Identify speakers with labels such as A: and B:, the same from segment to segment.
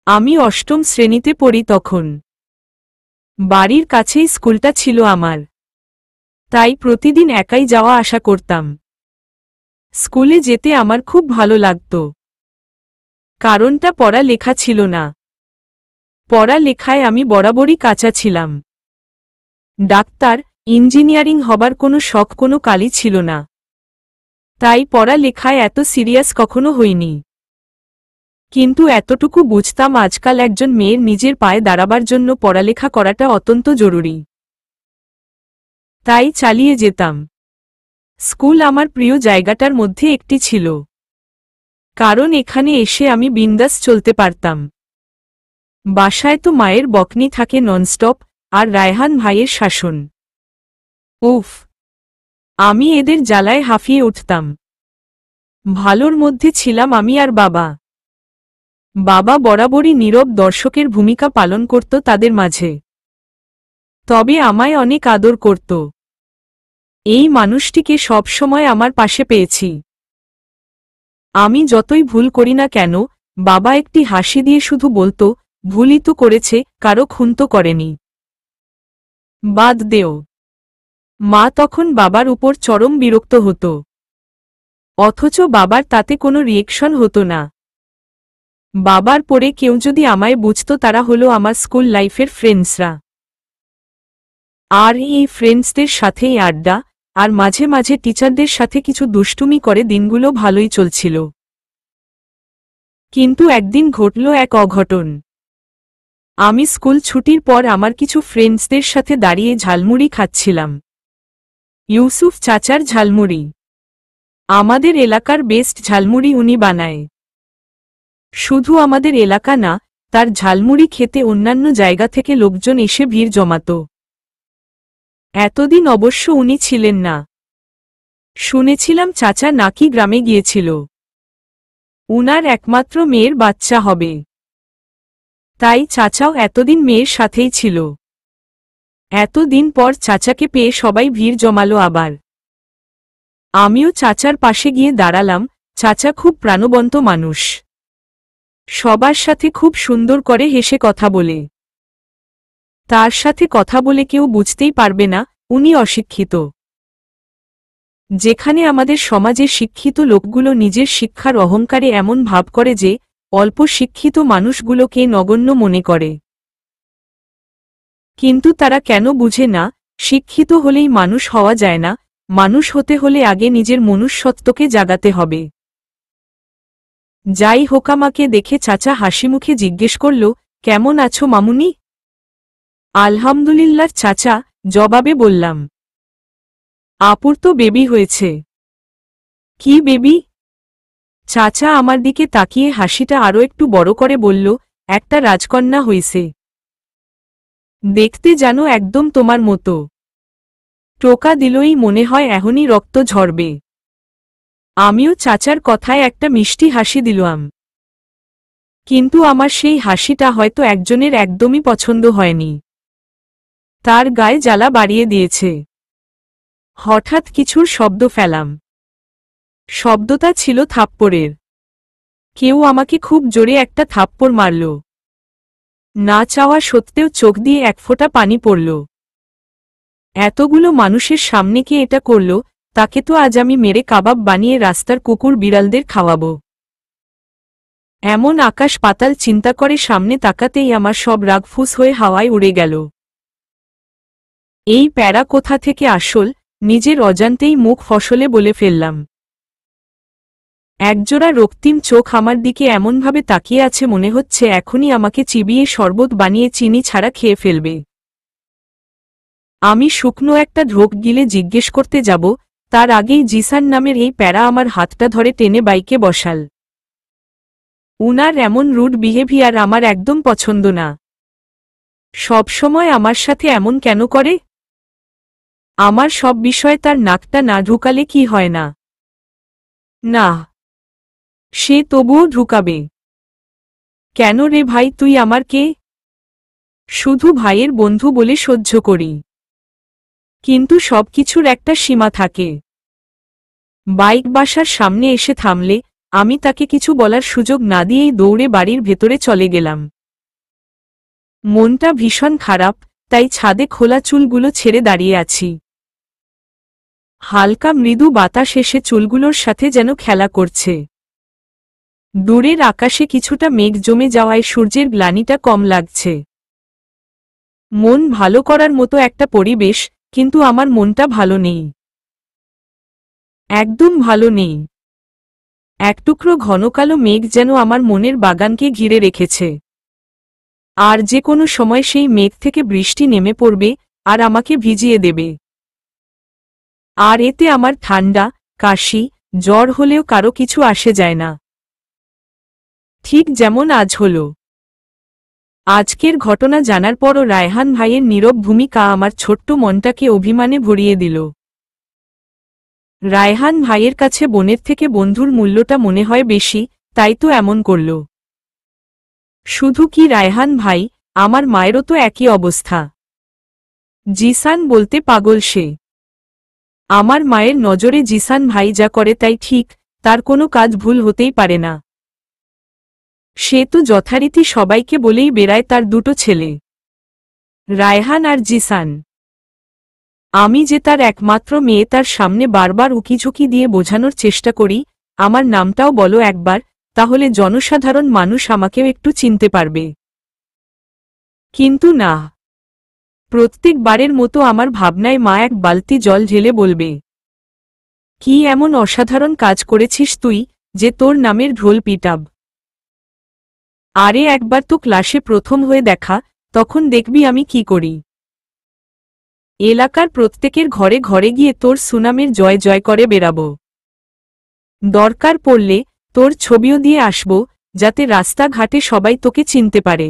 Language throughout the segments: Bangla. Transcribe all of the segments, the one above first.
A: আমি অষ্টম শ্রেণীতে পড়ি তখন। বাড়ির কাছেই স্কুলটা ছিল আমার, তাই প্রতিদিন একাই যাওয়া আসা করতাম। স্কুলে যেতে আমার খুব ভালো লাগত, কারণটা পড়ালেখা ছিল না। পড়ালেখায় আমি বরাবরই কাঁচা ছিলাম। ডাক্তার, ইঞ্জিনিয়ারিং হবার কোনো শখ কোনো কালই ছিল না, তাই পড়ালেখায় এত সিরিয়াস কখনো হইনি। কিন্তু এতটুকু বুঝতাম আজকাল একজন মেয়ের নিজের পায়ে দাঁড়াবার জন্য পড়ালেখা করাটা অত্যন্ত জরুরি। তাই চালিয়ে যেতাম। স্কুল আমার প্রিয় জায়গাটার মধ্যে একটি ছিল, কারণ এখানে এসে আমি বিন্দাস চলতে পারতাম। বাসায় তো মায়ের বকনি থাকে ননস্টপ, আর রায়হান ভাইয়ের শাসন। উফ, আমি এদের জ্বালায় হাঁফিয়ে উঠতাম। ভালোর মধ্যে ছিলাম আমি আর বাবা। বাবা বরাবরই নীরব দর্শকের ভূমিকা পালন করত তাদের মাঝে, তবে আমায় অনেক আদর করত। এই মানুষটিকে সবসময় আমার পাশে পেয়েছি। আমি যতই ভুল করি না কেন, বাবা একটি হাসি দিয়ে শুধু বলতো, ভুলই তো করেছে, কারো খুন তো করেনি, বাদ দেও। মা তখন বাবার উপর চরম বিরক্ত হতো, অথচ বাবার তাতে কোনো রিয়েকশন হতো না। বাবার পরে কেউ যদি আমায় বুঝতো তারা হলো আমার স্কুল লাইফের ফ্রেন্ডসরা। আর এই ফ্রেন্ডসদের সাথেই আড্ডা, আর মাঝে মাঝে টিচারদের সাথে কিছু দুষ্টুমি করে দিনগুলো ভালোই চলছিল। কিন্তু একদিন ঘটল এক অঘটন। আমি স্কুল ছুটির পর আমার কিছু ফ্রেন্ডসদের সাথে দাঁড়িয়ে ঝালমুড়ি খাচ্ছিলাম। ইউসুফ চাচার ঝালমুড়ি, আমাদের এলাকার বেস্ট ঝালমুড়ি উনি বানায়। শুধু আমাদের এলাকা না, তার ঝালমুড়ি খেতে অন্যান্য জায়গা থেকে লোকজন এসে ভিড় জমাত। এতদিন অবশ্য উনি ছিলেন না। শুনেছিলাম চাচা নাকি গ্রামে গিয়েছিল, উনার একমাত্র মেয়ের বাচ্চা হবে, তাই চাচাও এতদিন মেয়ের সাথেই ছিল। এতদিন পর চাচাকে পেয়ে সবাই ভিড় জমালো আবার। আমিও চাচার পাশে গিয়ে দাঁড়ালাম। চাচা খুব প্রাণবন্ত মানুষ, সবার সাথে খুব সুন্দর করে হেসে কথা বলে। তার সাথে কথা বলে কেউ বুঝতেই পারবে না উনি অশিক্ষিত। যেখানে আমাদের সমাজে শিক্ষিত লোকগুলো নিজের শিক্ষার অহংকারে এমন ভাব করে যে অল্প শিক্ষিত মানুষগুলোকে নগণ্য মনে করে। কিন্তু তারা কেন বুঝে না, শিক্ষিত হলেই মানুষ হওয়া যায় না, মানুষ হতে হলে আগে নিজের মনুষ্যত্বকে জাগাতে হবে। যাই হোক, আমাকে দেখে চাচা হাসিমুখে জিজ্ঞেস করল, কেমন আছো মামুনি? আলহামদুলিল্লাহ চাচা, জবাবে বললাম। আপুর তো বেবি হয়েছে। কি বেবি? চাচা আমার দিকে তাকিয়ে হাসিটা আরও একটু বড় করে বলল, একটা রাজকন্যা হইছে। দেখতে জানো একদম তোমার মতো। টোকা দিলই মনে হয় এখনই রক্ত ঝরবে। আমিও চাচার কথায় একটা মিষ্টি হাসি দিলাম, কিন্তু আমার সেই হাসিটা হয়তো একজনের একদমই পছন্দ হয়নি। তার গায়ে জ্বালা বাড়িয়ে দিয়েছে। হঠাৎ কিছুর শব্দ ফেলাম। শব্দটা ছিল থাপ্পড়ের। কেউ আমাকে খুব জোরে একটা থাপ্পড় মারল। না চাওয়া সত্ত্বেও চোখ দিয়ে এক ফোঁটা পানি পড়ল। এতগুলো মানুষের সামনে কে এটা করল, তাকে তো আজ আমি মেরে কাবাব বানিয়ে রাস্তার কুকুর বিড়ালদের খাওয়াবো। এমন আকাশ পাতাল চিন্তা করে সামনে তাকাতেই আমার সব রাগ ফুস হয়ে হাওয়ায় উড়ে গেল। এই প্যারা কোথা থেকে আসল, নিজের অজান্তেই মুখ ফসলে বলে ফেললাম। একজোড়া রক্তিম চোখ আমার দিকে এমনভাবে তাকিয়ে আছে মনে হচ্ছে এখনই আমাকে চিবিয়ে শরবত বানিয়ে চিনি ছাড়া খেয়ে ফেলবে। আমি শুকনো একটা ঢোক গিলে জিজ্ঞেস করতে যাব, তার আগেই জিসান নামের এই প্যারা আমার হাতটা ধরে টেনে বাইকে বসাল। উনার এমন রুড বিহেভিয়ার আমার একদম পছন্দ না। সবসময় আমার সাথে এমন কেন করে? আমার সব বিষয়ে তার নাকটা না ঢুকালে কি হয় না? না, সে তবুও ঢুকাবে। কেন রে ভাই, তুই আমার কে? শুধু ভাইয়ের বন্ধু বলে সহ্য করি, কিন্তু সবকিছুর একটা সীমা থাকে। বাইক বাসার সামনে এসে থামলে আমি তাকে কিছু বলার সুযোগ না দিয়েই দৌড়ে বাড়ির ভেতরে চলে গেলাম। মনটা ভীষণ খারাপ, তাই ছাদে খোলা চুলগুলো ছেড়ে দাঁড়িয়ে আছি। হালকা মৃদু বাতাস এসে চুলগুলোর সাথে যেন খেলা করছে। দূরের আকাশে কিছুটা মেঘ জমে যাওয়ায় সূর্যের গ্লানিটা কম লাগছে। মন ভালো করার মতো একটা পরিবেশ, কিন্তু আমার মনটা ভালো নেই। একদম ভালো নেই। এক টুকরো ঘন কালো মেঘ যেন আমার মনের বাগানকে ঘিরে রেখেছে। আর যে কোনো সময় সেই মেঘ থেকে বৃষ্টি নেমে পড়বে আর আমাকে ভিজিয়ে দেবে। আর এতে আমার ঠান্ডা, কাশি, জ্বর হলেও কারো কিছু আসে যায় না। ঠিক যেমন আজ হল। আজকের ঘটনা জানার পরও রায়হান ভাইয়ের নীরব ভূমিকা আমার ছোট্ট মনটাকে অভিমানে ভরিয়ে দিল। রায়হান ভাইয়ের কাছে বোনের থেকে বন্ধুর মূল্যটা মনে হয় বেশি, তাই তো এমন করল। শুধু কি রায়হান ভাই, আমার মায়েরও তো একই অবস্থা। জিসান বলতে পাগল সে। আমার মায়ের নজরে জিসান ভাই যা করে তাই ঠিক, তার কোনো কাজ ভুল হতেই পারে না। সে তো যথারীতি সবাইকে বলেই বেড়ায় তার দুটো ছেলে, রায়হান আর জিসান। আমি যে তার একমাত্র মেয়ে তার সামনে বারবার উকিঝুঁকি দিয়ে বোঝানোর চেষ্টা করি, আমার নামটাও বলো একবার, তাহলে জনসাধারণ মানুষ আমাকেও একটু চিনতে পারবে। কিন্তু না। প্রত্যেকবারের মতো আমার ভাবনায় মা এক বালতি জল ঢেলে বলবে, কি এমন অসাধারণ কাজ করেছিস তুই, যে তোর নামের ঢোল পিটাব। আরে একবার তো ক্লাসে প্রথম হয়ে দেখা, তখন দেখবি আমি কি করি। এলাকার প্রত্যেকের ঘরে ঘরে গিয়ে তোর সুনামের জয় জয় করে বেড়াব। দরকার পড়লে তোর ছবিও দিয়ে আসব, যাতে রাস্তাঘাটে সবাই তোকে চিনতে পারে।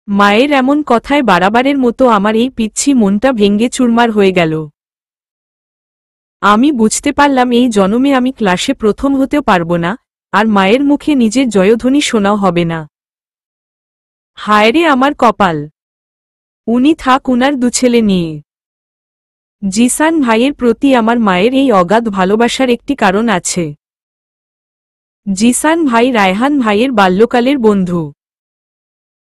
A: মায়ের এমন কথায় বারাবারের মতো আমার এই পিচ্ছি মনটা ভেঙ্গে চুরমার হয়ে গেল। আমি বুঝতে পারলাম এই জন্মে আমি ক্লাসে প্রথম হতেও পারব না, আর মায়ের মুখে নিজের জয়ধ্বনি শোনাও হবে না। হায়রে আমার কপাল। উনি থাক উনার দুছেলে নিয়ে। জিসান ভাইয়ের প্রতি আমার মায়ের এই অগাধ ভালোবাসার একটি কারণ আছে। জিসান ভাই রায়হান ভাইয়ের বাল্যকালের বন্ধু।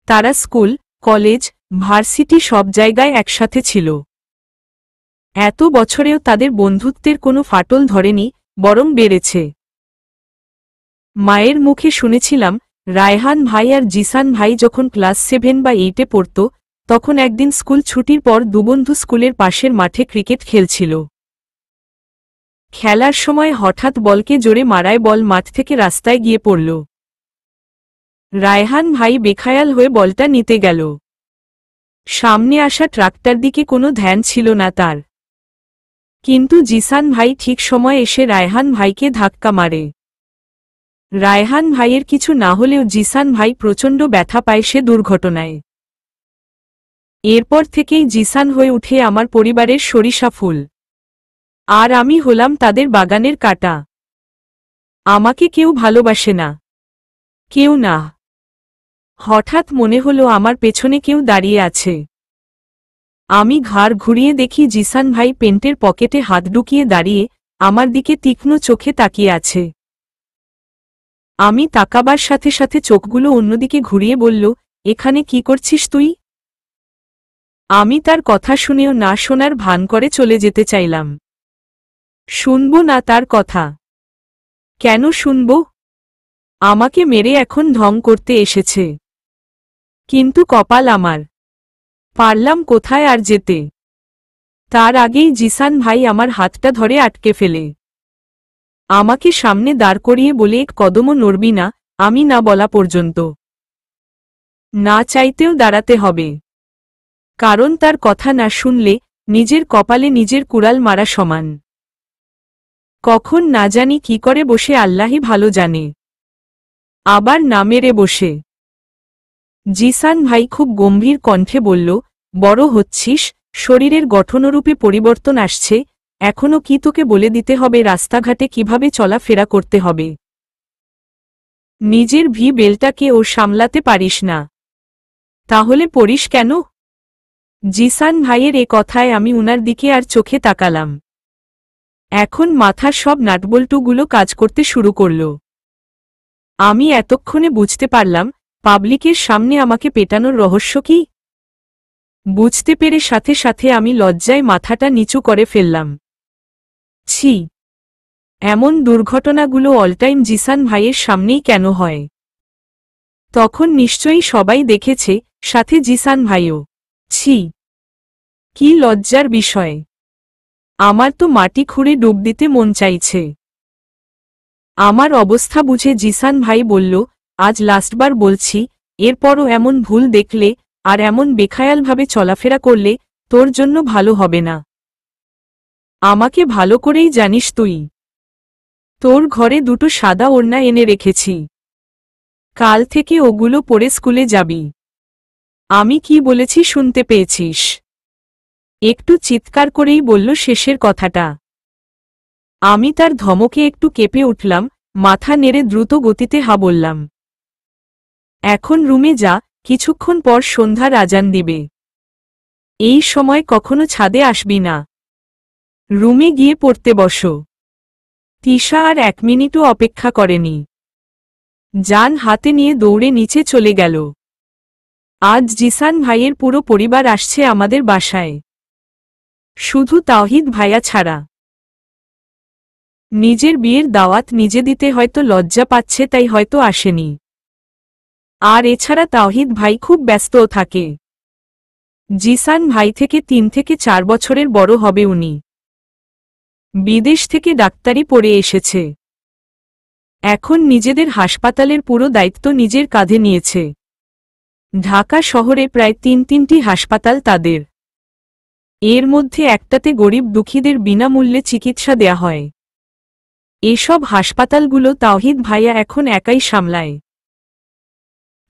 A: তারা স্কুল, কলেজ, ভার্সিটি সব জায়গায় একসাথে ছিল। এত বছরেও তাদের বন্ধুত্বের কোনো ফাটল ধরেনি, বরং বেড়েছে। মায়ের মুখে শুনেছিলাম, রায়হান ভাই আর জিসান ভাই যখন ক্লাস 7 বা 8-এ পড়ত, তখন একদিন স্কুল ছুটির পর দুবন্ধু স্কুলের পাশের মাঠে ক্রিকেট খেলছিল। খেলার সময় হঠাৎ বলকে জোরে মারায় বল মাঠ থেকে রাস্তায় গিয়ে পড়ল। রায়হান ভাই বেখায়াল হয়ে বলটা নিতে গেল। সামনে আসা ট্রাক্টর দিকে কোনো ধ্যান ছিল না তার। কিন্তু জিসান ভাই ঠিক সময় এসে রায়হান ভাইকে ধাক্কা মারে। রায়হান ভাইয়ের কিছু না হলেও জিসান ভাই প্রচণ্ড ব্যথা পায় সে দুর্ঘটনায়। এরপর থেকেই জিসান হয়ে উঠে আমার পরিবারের সরিষা ফুল। আর আমি হলাম তাদের বাগানের কাঁটা। আমাকে কেউ ভালোবাসে না। কেউ না। হঠাৎ মনে হলো আমার পেছনে কেউ দাঁড়িয়ে আছে। আমি ঘাড় ঘুরিয়ে দেখি জিসান ভাই পেন্টের পকেটে হাত ঢুকিয়ে দাঁড়িয়ে আমার দিকে তীক্ষ্ণ চোখে তাকিয়ে আছে। আমি তাকাবার সাথে সাথে চোখগুলো অন্যদিকে ঘুরিয়ে বলল, এখানে কি করছিস তুই? আমি তার কথা শুনেও না শোনার ভান করে চলে যেতে চাইলাম। শুনব না তার কথা। কেন শুনব? আমাকে মেরে এখন ঢং করতে এসেছে। কিন্তু কপাল আমার। পারলাম কোথায় আর যেতে। তার আগেই জিসান ভাই আমার হাতটা ধরে আটকে ফেলে আমাকে সামনে দাঁড় করিয়ে বলে এক কদমও নড়বি না, আমি না বলা পর্যন্ত। না চাইতেও দাঁড়াতে হবে। কারণ তার কথা না শুনলে নিজের কপালে নিজের কুড়াল মারা সমান। কখন না জানি কি করে বসে আল্লাহই ভালো জানে। আবার না মেরে বসে। জিসান ভাই খুব গম্ভীর কণ্ঠে বলল, বড় হচ্ছিস, শরীরের গঠনরূপে পরিবর্তন আসছে, এখনো কি তোকে বলে দিতে হবে রাস্তাঘাটে কিভাবে চলাফেরা করতে হবে? নিজের বেলটাকে ও সামলাতে পারিস না? তাহলে পড়িস কেন? জিসান ভাইয়ের এ কথায় আমি উনার দিকে আর চোখে তাকালাম। এখন মাথার সব নাটবল্টুগুলো কাজ করতে শুরু করল। আমি এতক্ষণে বুঝতে পারলাম, পাবলিকের সামনে আমাকে পেটানোর রহস্য কি? বুঝতে পেরে সাথে সাথে আমি লজ্জায় মাথাটা নিচু করে ফেললাম। ছি, এমন দুর্ঘটনাগুলো অলটাইম জিসান ভাইয়ের সামনেই কেন হয়? তখন নিশ্চয়ই সবাই দেখেছে, সাথে জিসান ভাইও। ছি, কি লজ্জার বিষয়! আমার তো মাটি খুঁড়ে ডুব দিতে মন চাইছে। আমার অবস্থা বুঝে জিসান ভাই বলল, আজ লাস্টবার বলছি, এরপরও এমন ভুল দেখলে আর এমন বেখায়ালভাবে চলাফেরা করলে তোর জন্য ভালো হবে না। আমাকে ভালো করেই জানিস তুই। তোর ঘরে দুটো সাদা ওড়না এনে রেখেছি। কাল থেকে ওগুলো পরে স্কুলে যাবি। আমি কি বলেছি শুনতে পেয়েছিস? একটু চিৎকার করেই বলল শেষের কথাটা। আমি তার ধমকে একটু কেঁপে উঠলাম, মাথা নেড়ে দ্রুত গতিতে হা বললাম। এখন রুমে যা, কিছুক্ষণ পর সন্ধ্যার আজান দিবে। এই সময় কখনো ছাদে আসবি না। রুমে গিয়ে পড়তে বসো। তিশা আর 1 মিনিটও অপেক্ষা করেনি। জান হাতে নিয়ে দৌড়ে নিচে চলে গেল। আজ জিসান ভাইয়ের পুরো পরিবার আসছে আমাদের বাসায়, শুধু তাওহিদ ভাইয়া ছাড়া। নিজের বিয়ের দাওয়াত নিজে দিতে হয়তো লজ্জা পাচ্ছে, তাই হয়তো আসেনি। আর এছাড়া তাওহিদ ভাই খুব ব্যস্তও থাকে। জিসান ভাই থেকে 3 থেকে 4 বছরের বড় হবে উনি। বিদেশ থেকে ডাক্তারি পড়ে এসেছে। এখন নিজেদের হাসপাতালের পুরো দায়িত্ব নিজের কাঁধে নিয়েছে। ঢাকা শহরে প্রায় 3টি হাসপাতাল তাদের। এর মধ্যে একটাতে গরিব দুঃখীদের বিনামূল্যে চিকিৎসা দেয়া হয়। এসব হাসপাতালগুলো তাওহিদ ভাইয়া এখন একাই সামলায়।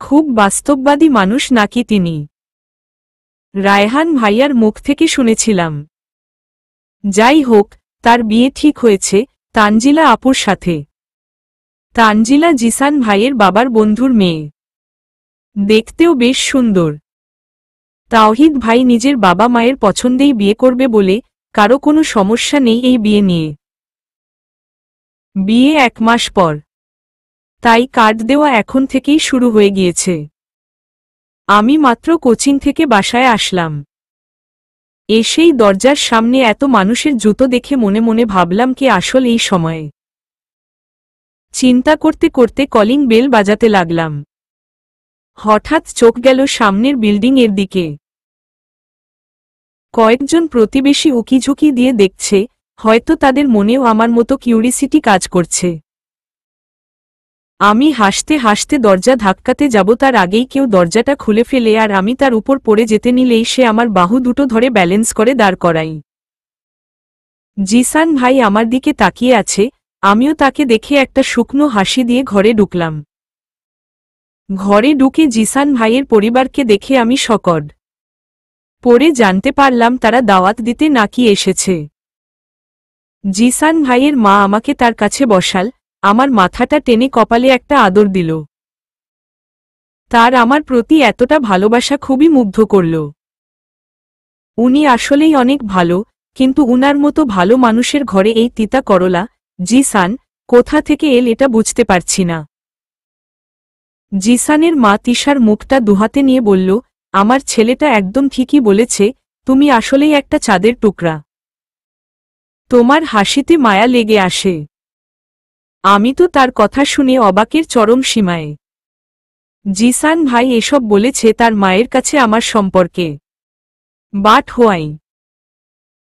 A: খুব বাস্তববাদী মানুষ নাকি তিনি? রায়হান ভাইয়ার মুখ থেকে শুনেছিলাম। যাই হোক, তার বিয়ে ঠিক হয়েছে তানজিলা আপুর সাথে। তানজিলা জিসান ভাইয়ের বাবার বন্ধুর মেয়ে। দেখতেও বেশ সুন্দর। তাওহিদ ভাই নিজের বাবা মায়ের পছন্দেই বিয়ে করবে বলে কারো কোনো সমস্যা নেই এই বিয়ে নিয়ে। বিয়ে 1 মাস পর, তাই কার্ড দেওয়া এখন থেকেই শুরু হয়ে গিয়েছে। আমি মাত্র কোচিং থেকে বাসায় আসলাম। এসেই দরজার সামনে এত মানুষের জুতো দেখে মনে মনে ভাবলাম কে আসল এই সময়ে। চিন্তা করতে করতে কলিং বেল বাজাতে লাগলাম। হঠাৎ চোখ গেল সামনের বিল্ডিং এর দিকে। কয়েকজন প্রতিবেশী উকিঝুঁকি দিয়ে দেখছে, হয়তো তাদের মনেও আমার মতো কিউরিসিটি কাজ করছে। আমি হাসতে হাসতে দরজা ধাক্কাতে যাব, তার আগেই কেউ দরজাটা খুলে ফেলে আর আমি তার উপর পড়ে যেতে নিলেই সে আমার বাহু দুটো ধরে ব্যালেন্স করে দাঁড় করাই। জিসান ভাই আমার দিকে তাকিয়ে আছে, আমিও তাকে দেখে একটা শুকনো হাসি দিয়ে ঘরে ঢুকলাম। ঘরে ঢুকে জিসান ভাইয়ের পরিবারকে দেখে আমি শকড। পরে জানতে পারলাম তারা দাওয়াত দিতে নাকি এসেছে। জিসান ভাইয়ের মা আমাকে তার কাছে বসাল, আমার মাথাটা টেনে কপালে একটা আদর দিল। তার আমার প্রতি এতটা ভালোবাসা খুবই মুগ্ধ করল। উনি আসলেই অনেক ভালো, কিন্তু উনার মতো ভালো মানুষের ঘরে এই তিতা করলা জিসান কোথা থেকে এল এটা বুঝতে পারছি না। জিসানের মা তিশার মুখটা দুহাতে নিয়ে বলল, আমার ছেলেটা একদম ঠিকই বলেছে, তুমি আসলেই একটা চাঁদের টুকরা। তোমার হাসিতে মায়া লেগে আসে। আমি তো তার কথা শুনে অবাকের চরম সীমায়। জিসান ভাই এসব বলেছে তার মায়ের কাছে আমার সম্পর্কে। But why?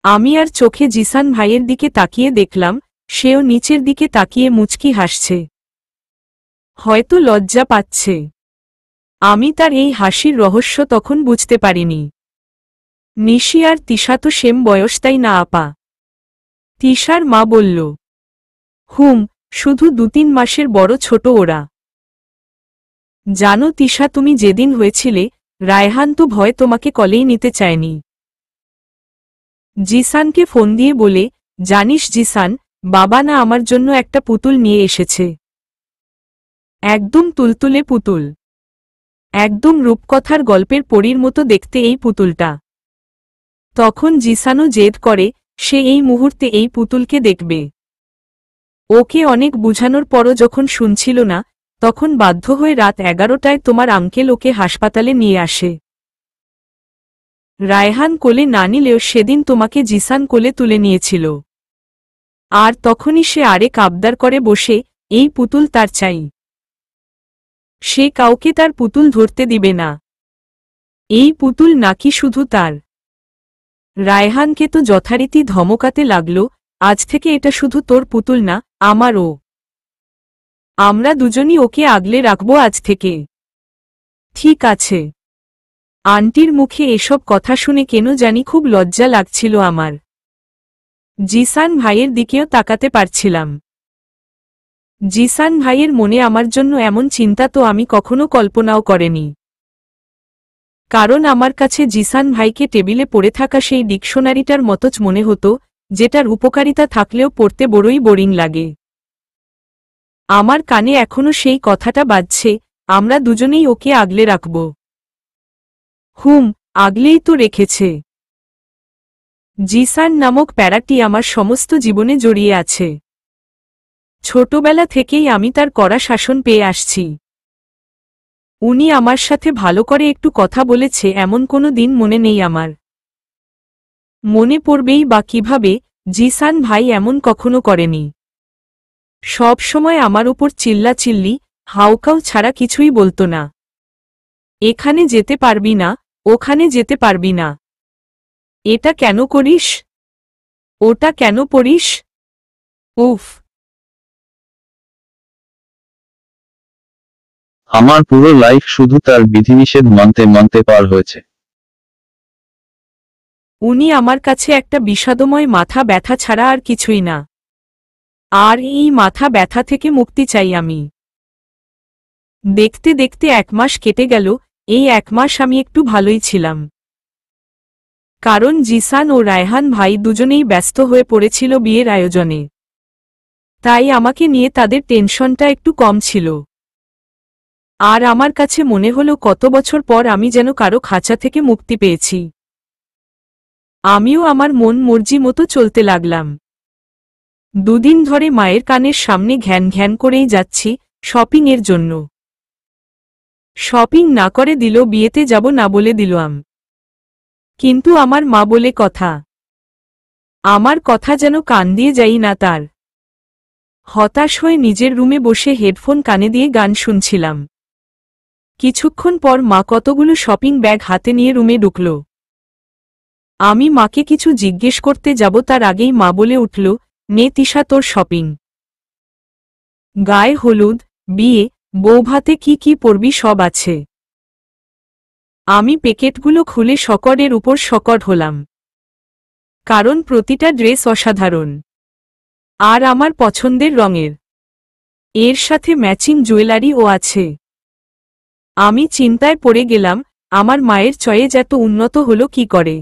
A: আমি আর চোখে জিসান ভাইয়ের দিকে তাকিয়ে দেখলাম, সেও নিচের দিকে তাকিয়ে মুচকি হাসছে। হয়তো লজ্জা পাচ্ছে। আমি তার এই হাসির রহস্য তখন বুঝতে পারিনি। নিশি আর তিশা তো সেম বয়স, তাই না আপা? তিশার মা বলল। শুধু 2-3 মাসের বড় ছোট ওরা। জানো তিশা, তুমি যেদিন হয়েছিলে, রায়হান তো ভয় তোমাকে কলেই নিতে চায়নি। জিসানকে ফোন দিয়ে বলে, জানিস জিসান, বাবা না আমার জন্য একটা পুতুল নিয়ে এসেছে। একদম তুলতুলে পুতুল। একদম রূপকথার গল্পের পরীর মতো দেখতে এই পুতুলটা। তখন জিসানও জেদ করে, সে এই মুহূর্তে এই পুতুলকে দেখবে। ওকে অনেক বুঝানোর পরও যখন শুনছিল না, তখন বাধ্য হয়ে রাত 11টায় তোমার আঙ্কেল ওকে হাসপাতালে নিয়ে আসে। রায়হান কোলে না নিলেও সেদিন তোমাকে জিসান কোলে তুলে নিয়েছিল। আর তখনই সে আরেক আবদার করে বসে, এই পুতুল তার চাই। সে কাউকে তার পুতুল ধরতে দিবে না। এই পুতুল নাকি শুধু তার। রায়হানকে তো যথারীতি ধমকাতে লাগল, আজ থেকে এটা শুধু তোর পুতুল না, আমারও। আমরা দুজনই ওকে আগলে রাখব আজ থেকে। ঠিক আছে। আন্টির মুখে এসব কথা শুনে কেন জানি খুব লজ্জা লাগছিল আমার। জিসান ভাইয়ের দিকেও তাকাতে পারছিলাম। জিসান ভাইয়ের মনে আমার জন্য এমন চিন্তা তো আমি কখনো কল্পনাও করিনি। কারণ আমার কাছে জিসান ভাইকে টেবিলে পড়ে থাকা সেই ডিকশনারিটার মতোচ মনে হতো, যেটার উপকারিতা থাকলেও পড়তে বড়ই বোরিং লাগে। আমার কানে এখনো সেই কথাটা বাজছে, আমরা দুজনেই ওকে আগলে রাখব। আগলেই তো রেখেছে। জিসান নামক প্যারাটি আমার সমস্ত জীবনে জড়িয়ে আছে। ছোটবেলা থেকেই আমি তার কড়া শাসন পেয়ে আসছি। উনি আমার সাথে ভালো করে একটু কথা বলেছে এমন কোনো দিন মনে নেই আমার। মনে পড়বেই বা কিভাবে, জিসান ভাই এমন কখনো করেনি। সব সময় আমার উপর চিল্লাচিল্লি, হাউকাউ ছাড়া কিছুই বলতো না। এখানে যেতে পারবি না, ওখানে যেতে পারবি না। এটা কেন করিস? ওটা কেন পড়িস? উফ।
B: আমার পুরো লাইফ শুধু তার বিধিনিষেধ মানতে মানতে পার হয়েছে।
A: উনি আমার কাছে একটা বিষাদময় মাথা ব্যথা ছাড়া আর কিছুই না। আর এই মাথা ব্যথা থেকে মুক্তি চাই আমি। দেখতে দেখতে 1 মাস কেটে গেল, এই 1 মাস আমি একটু ভালোই ছিলাম। কারণ জিসান ও রায়হান ভাই দুজনেই ব্যস্ত হয়ে পড়েছিল বিয়ের আয়োজনে। তাই আমাকে নিয়ে তাদের টেনশনটা একটু কম ছিল। আর আমার কাছে মনে হলো কত বছর পর আমি যেন কারো খাঁচা থেকে মুক্তি পেয়েছি। আমিও আমার মন মর্জি মতো চলতে লাগলাম। দুদিন ধরে মায়ের কানের সামনে ঘ্যান ঘ্যান করেই যাচ্ছি, শপিংয়ের জন্য। শপিং না করে দিল বিয়েতে যাব না বলে দিলাম। কিন্তু আমার মা বলে কথা। আমার কথা যেন কান দিয়ে যাই না তার। হতাশ হয়ে নিজের রুমে বসে হেডফোন কানে দিয়ে গান শুনছিলাম। কিছুক্ষণ পর মা কতগুলো শপিং ব্যাগ হাতে নিয়ে রুমে ঢুকল। আমি মাকে কিছু জিজ্ঞেস করতে যাব তার আগেই মা বলে উঠল, নে তিশা তোর শপিং। গায়ে হলুদ, বিয়ে, বৌভাতে কি কি পরবি সব আছে। আমি প্যাকেটগুলো খুলে শকরের উপর শকর হলাম। কারণ প্রতিটা ড্রেস অসাধারণ। আর আমার পছন্দের রঙের। এর সাথে ম্যাচিং জুয়েলারিও আছে। আমি চিন্তায় পড়ে গেলাম, আমার মায়ের চয়েজ এত উন্নত হলো কি করে।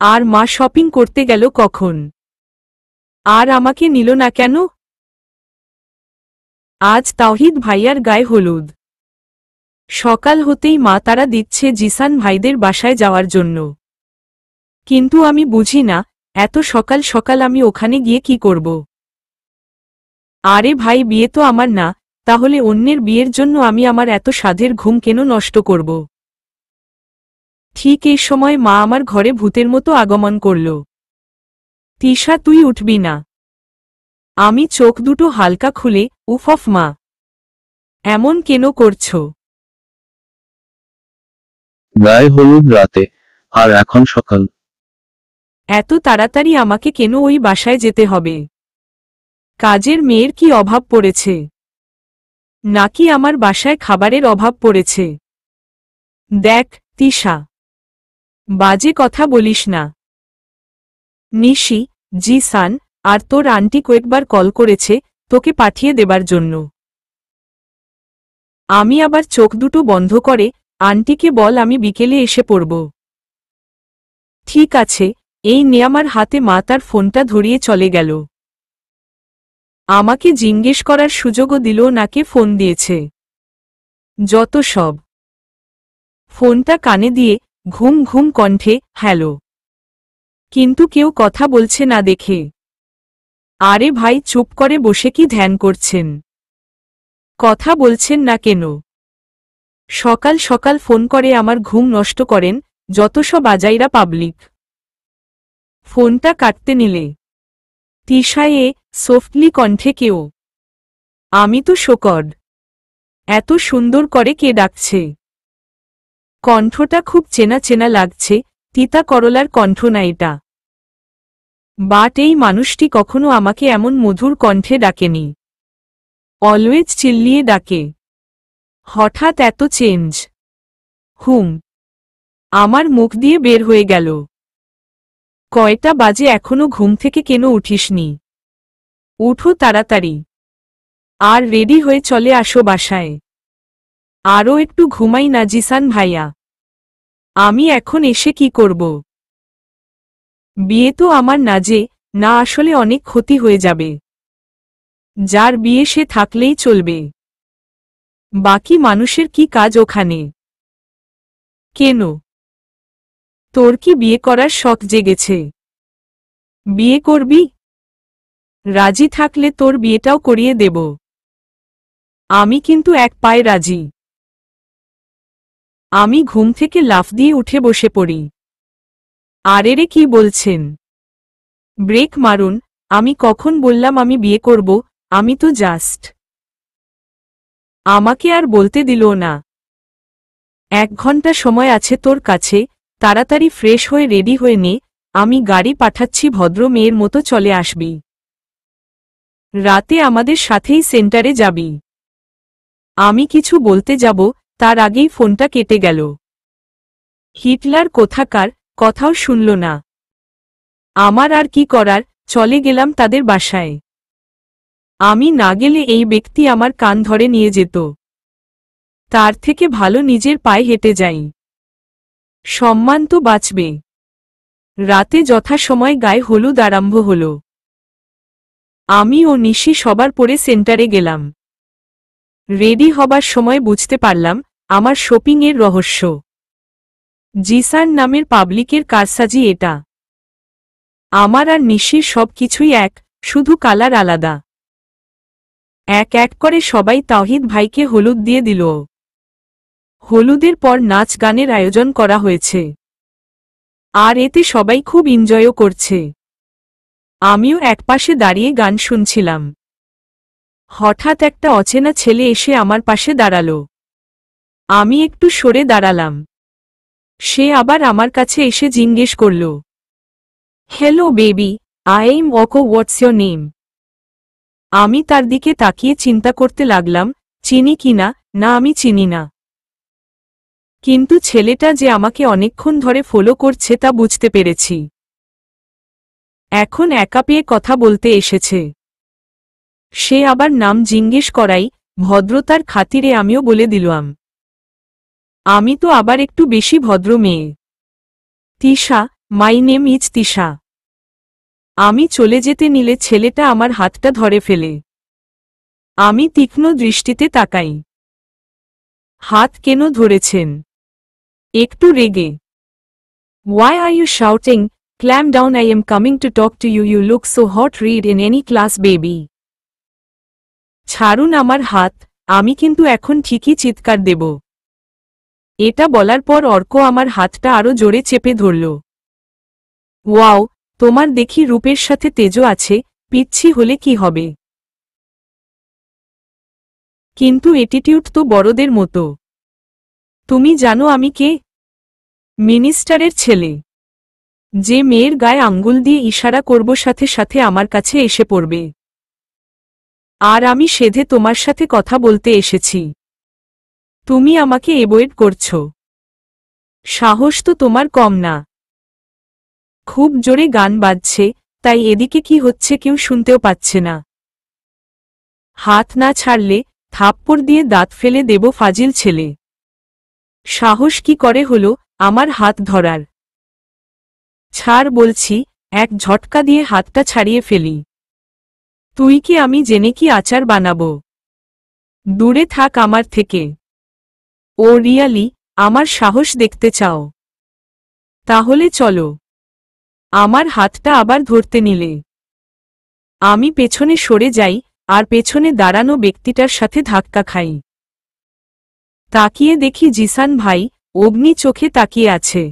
A: আর মা শপিং করতে গেল কখন? আর আমাকে নিল না কেন? আজ তাওহিদ ভাইয়ার গায়ে হলুদ। সকাল হতেই মা তারা দিচ্ছে জিসান ভাইদের বাসায় যাওয়ার জন্য। কিন্তু আমি বুঝি না, এত সকাল সকাল আমি ওখানে গিয়ে কি করব। আরে ভাই, বিয়ে তো আমার না, তাহলে অন্যের বিয়ের জন্য আমি আমার এত সাধের ঘুম কেন নষ্ট করব। ঠিক এই সময় মা আমার ঘরে ভূতের মতো আগমন করল। তিশা, তুই উঠবি না। আমি চোখ দুটো হালকা খুলে, উফ মা, এমন কেন করছো?
B: গায়ে হলুদ রাতে, আর এখন সকাল।
A: এত তাড়াতাড়ি আমাকে কেন ওই বাসায় যেতে হবে? কাজের মেয়ের কি অভাব পড়েছে? নাকি আমার বাসায় খাবারের অভাব পড়েছে? দেখ তিশা, বাজে কথা বলিস না। নিশি, জিসান আর তোর আন্টি কয়েকবার কল করেছে তোকে পাঠিয়ে দেবার জন্য। আমি আবার চোখ দুটো বন্ধ করে, আন্টিকে বল আমি বিকেলে এসে পড়ব। ঠিক আছে, এই নে। আমার হাতে মা তার ফোনটা ধরিয়ে চলে গেল। আমাকে জিজ্ঞেস করার সুযোগও দিল না কে ফোন দিয়েছে। যত সব। ফোনটা কানে দিয়ে ঘুম ঘুম কণ্ঠে হ্যালো। কিন্তু কেউ কথা বলছে না দেখে। আরে ভাই, চুপ করে বসে কি ধ্যান করছেন? কথা বলছেন না কেন? সকাল সকাল ফোন করে আমার ঘুম নষ্ট করেন যত সব আজাইরা পাবলিক। ফোনটা কাটতে নিলে তিশায়ে সফটলি কণ্ঠে কেউ। আমি তো শোকড। এত সুন্দর করে কে ডাকছে? কণ্ঠটা খুব চেনা চেনা লাগছে, তিতা করলার কণ্ঠ না এটা। বাট এই মানুষটি কখনো আমাকে এমন মধুর কণ্ঠে ডাকেনি। অলওয়েজ চিল্লিয়ে ডাকে। হঠাৎ এত চেঞ্জ। আমার মুখ দিয়ে বের হয়ে গেল। কয়টা বাজে এখনো ঘুম থেকে কেন উঠিসনি? উঠো তাড়াতাড়ি। আর রেডি হয়ে চলে আসো বাসায়। আরও একটু ঘুমাই না জিসান ভাইয়া। আমি এখন এসে কি করব? বিয়ে তো আমার না, যে না আসলে অনেক ক্ষতি হয়ে যাবে। যার বিয়ে সে থাকলেই চলবে। বাকি মানুষের কি কাজ ওখানে? কেন? তোর কি বিয়ে করার শখ জেগেছে? বিয়ে করবি? রাজি থাকলে তোর বিয়েটাও করিয়ে দেব। আমি কিন্তু এক পায়ে রাজি। আমি ঘুম থেকে লাফ দিয়ে উঠে বসে পড়ি। আরেরে কি বলছেন? ব্রেক মারুন। আমি কখন বললাম আমি বিয়ে করব? আমি তো জাস্ট। আমাকে আর বলতে দিলো না। 1 ঘন্টা সময় আছে তোর কাছে, তাড়াতাড়ি ফ্রেশ হয়ে রেডি হয়ে নে, আমি গাড়ি পাঠাচ্ছি, ভদ্র মেয়ের মতো চলে আসবি। রাতে আমাদের সাথেই সেন্টারে যাবি। আমি কিছু বলতে যাব, তার আগেই ফোনটা কেটে গেল। হিটলার কোথাকার, কথাও শুনল না। আমার আর কি করার, চলে গেলাম তাদের বাসায়। আমি না গেলে এই ব্যক্তি আমার কান ধরে নিয়ে যেত। তার থেকে ভালো নিজের পায়ে হেঁটে যাই। সম্মান তো বাঁচবে। রাতে যথাসময় গায়ে হলুদ আরম্ভ হল। আমি ও নিশি সবার পরে সেন্টারে গেলাম। রেডি হবার সময় বুঝতে পারলাম আমার শপিংয়ের রহস্য। জিসান নামের পাবলিকের কারসাজি এটা। আমার আর নিশির সব কিছুই এক, শুধু কালার আলাদা। এক এক করে সবাই তাওহিদ ভাইকে হলুদ দিয়ে দিল। হলুদের পর নাচ গানের আয়োজন করা হয়েছে। আর এতে সবাই খুব এনজয়ও করছে। আমিও একপাশে দাঁড়িয়ে গান শুনছিলাম। হঠাৎ একটা অচেনা ছেলে এসে আমার পাশে দাঁড়াল। আমি একটু সরে দাঁড়ালাম। সে আবার আমার কাছে এসে জিজ্ঞেস করল, hello baby, I am Oko, what's your name? আমি তার দিকে তাকিয়ে চিন্তা করতে লাগলাম, চিনি কিনা, না আমি চিনি না। কিন্তু ছেলেটা যে আমাকে অনেকক্ষণ ধরে ফলো করছে তা বুঝতে পেরেছি। এখন একা পেয়ে কথা বলতে এসেছে। সে আবার নাম জিজ্ঞেস করাই ভদ্রতার খাতিরে আমিও বলে দিলাম। আমি তো আবার একটু বেশি ভদ্র মেয়ে। Tisha, my name is Tisha. আমি চলে যেতে নিলে ছেলেটা আমার হাতটা ধরে ফেলে। আমি তীক্ষ্ণ দৃষ্টিতে তাকাই। হাত কেন ধরেছেন? একটু রেগে। Why are you shouting? Clam down, I am coming to talk to you. You look so hot, read in any class, baby. ছাড়ুন আমার হাত, আমি কিন্তু এখন ঠিকই চিৎকার দেব। এটা বলার পর অর্ক আমার হাতটা আরো জোরে চেপে ধরল। ওয়াও, তোমার দেখি রূপের সাথে তেজও আছে, পিচ্ছি হলে কি হবে? কিন্তু অ্যাটিটিউড তো বড়দের মতো। তুমি জানো আমি কে? মিনিস্টারের ছেলে। যে মেয়ের গায়ে আঙ্গুল দিয়ে ইশারা করব সাথে সাথে আমার কাছে এসে পড়বে। আর আমি সেধে তোমার সাথে কথা বলতে এসেছি। তুমি আমাকে অ্যাভয়েড করছো। সাহস তো তোমার কম না। খুব জোরে গান বাজছে, তাই এদিকে কি হচ্ছে কেউ শুনতেও পাচ্ছে না। হাত না ছাড়লে থাপ্পড় দিয়ে দাঁত ফেলে দেব, ফাজিল ছেলে। সাহস কি করে হলো আমার হাত ধরার? ছাড় বলছি, এক ঝটকা দিয়ে হাতটা ছাড়িয়ে ফেলি। তুই কি আমি জেনে কি আচার বানাবো? দূরে থাক আমার থেকে। ও রিয়ালি আমার সাহস দেখতে চাও? তাহলে চলো। আমার হাতটা আবার ধরতে নিলে আমি পেছনে সরে যাই, আর পেছনে দাঁড়ানো ব্যক্তিটার সাথে ধাক্কা খাই। তাকিয়ে দেখি জিসান ভাই অগ্নি চোখে তাকিয়ে আছে।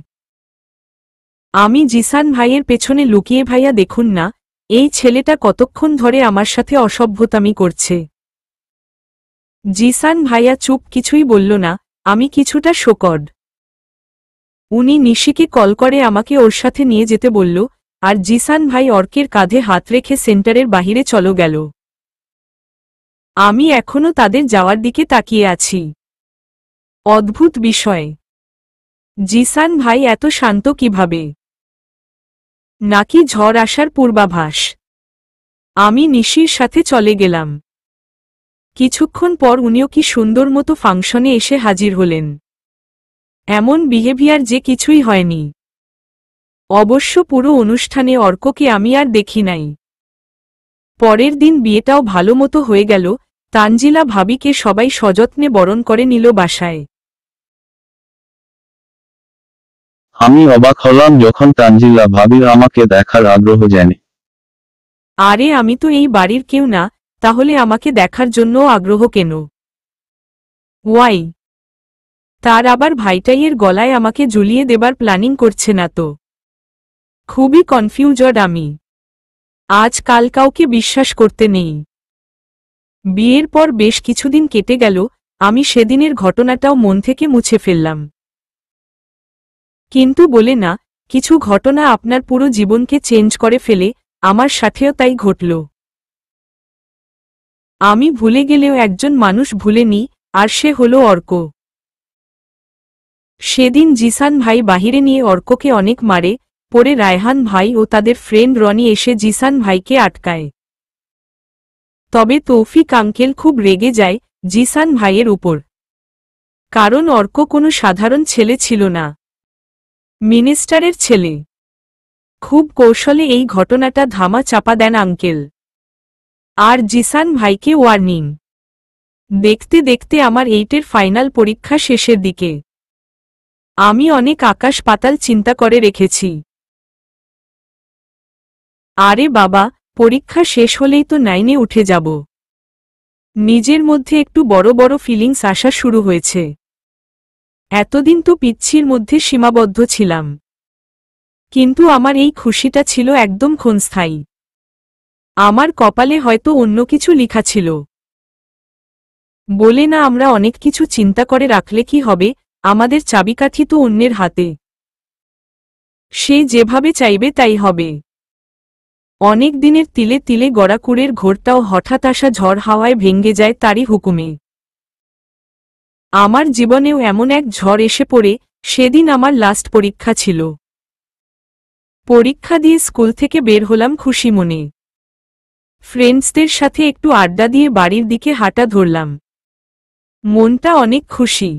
A: আমি জিসান ভাইয়ের পেছনে লুকিয়ে, ভাইয়া দেখুন না, এই ছেলেটা কতক্ষণ ধরে আমার সাথে অসভ্যতামি করছে। জিসান ভাইয়া চুপ, কিছুই বলল না। আমি কিছুটা শোকড। উনি নিশিকে কল করে আমাকে ওর সাথে নিয়ে যেতে বলল, আর জিসান ভাই অর্কের কাঁধে হাত রেখে সেন্টারের বাহিরে চলে গেল। আমি এখনো তাদের যাওয়ার দিকে তাকিয়ে আছি। অদ্ভুত বিষয়, জিসান ভাই এত শান্ত কিভাবে? নাকি ঝড় আসার পূর্বাভাস? আমি নিশির সাথে চলে গেলাম। কিছুক্ষণ পর উনিও কি সুন্দর মতো ফাংশনে এসে হাজির হলেন। এমন বিহেভিয়ার যে কিছুই হয়নি। অবশ্য পুরো অনুষ্ঠানে অর্ককে আমি আর দেখি নাই। পরের দিন বিয়েটাও ভালো মতো হয়ে গেল। তানজিলা ভাবিকে সবাই সযত্নে বরণ করে নিল বাসায়।
B: আমি অবাক হলাম যখন তানজিলা ভাবির আমাকে দেখার আগ্রহ জানে।
A: আরে আমি তো এই বাড়ির কেউ না, তাহলে আমাকে দেখার জন্য আগ্রহ কেন? ওয়াই? তার আবার ভাইটাইয়ের গলায় আমাকে ঝুলিয়ে দেবার প্ল্যানিং করছে না তো? খুবই কনফিউজড আমি। আজকাল কাউকে বিশ্বাস করতে নেই। বিয়ের পর বেশ কিছুদিন কেটে গেল, আমি সেদিনের ঘটনাটাও মন থেকে মুছে ফেললাম। কিন্তু বলে না, কিছু ঘটনা আপনার পুরো জীবনকে চেঞ্জ করে ফেলে, আমার সাথেও তাই ঘটল। আমি ভুলে গেলেও একজন মানুষ ভুলেনি, আর সে হলো অর্ক। সেদিন জিসান ভাই বাহিরে নিয়ে অর্ককে অনেক মারে, পরে রায়হান ভাই ও তাদের ফ্রেন্ড রনি এসে জিসান ভাইকে আটকায়। তবে তৌফিক আঙ্কেল খুব রেগে যায় জিসান ভাইয়ের উপর। কারণ অর্ক কোনো সাধারণ ছেলে ছিল না, মিনিস্টারের ছেলে। খুব কৌশলে এই ঘটনাটা ধামা চাপা দেন আঙ্কেল। আর জিসান ভাইকে ওয়ার্নিং। দেখতে দেখতে আমার 8-এর ফাইনাল পরীক্ষা শেষের দিকে। আমি অনেক আকাশ পাতাল চিন্তা করে রেখেছি। আরে বাবা, পরীক্ষা শেষ হলেই তো 9-এ উঠে যাব। নিজের মধ্যে একটু বড় বড় ফিলিংস আসা শুরু হয়েছে। এতদিন তো পিচ্ছির মধ্যে সীমাবদ্ধ ছিলাম। কিন্তু আমার এই খুশিটা ছিল একদম ক্ষণস্থায়ী। আমার কপালে হয়তো অন্য কিছু লিখা ছিল। বলে না, আমরা অনেক কিছু চিন্তা করে রাখলে কি হবে, আমাদের চাবিকাঠি তো অন্যের হাতে। সে যেভাবে চাইবে তাই হবে। অনেক দিনের তিলে তিলে গড়া কুড়ের ঘোরটাও হঠাৎ আসা ঝড় হাওয়ায় ভেঙে যায় তারই হুকুমে। আমার জীবনেও এমন এক ঝড় এসে পড়ে। সেদিন আমার লাস্ট পরীক্ষা ছিল। পরীক্ষা দিয়ে স্কুল থেকে বের হলাম খুশি মনে। ফ্রেন্ডসদের সাথে একটু আড্ডা দিয়ে বাড়ির দিকে হাঁটা ধরলাম। মনটা অনেক খুশি।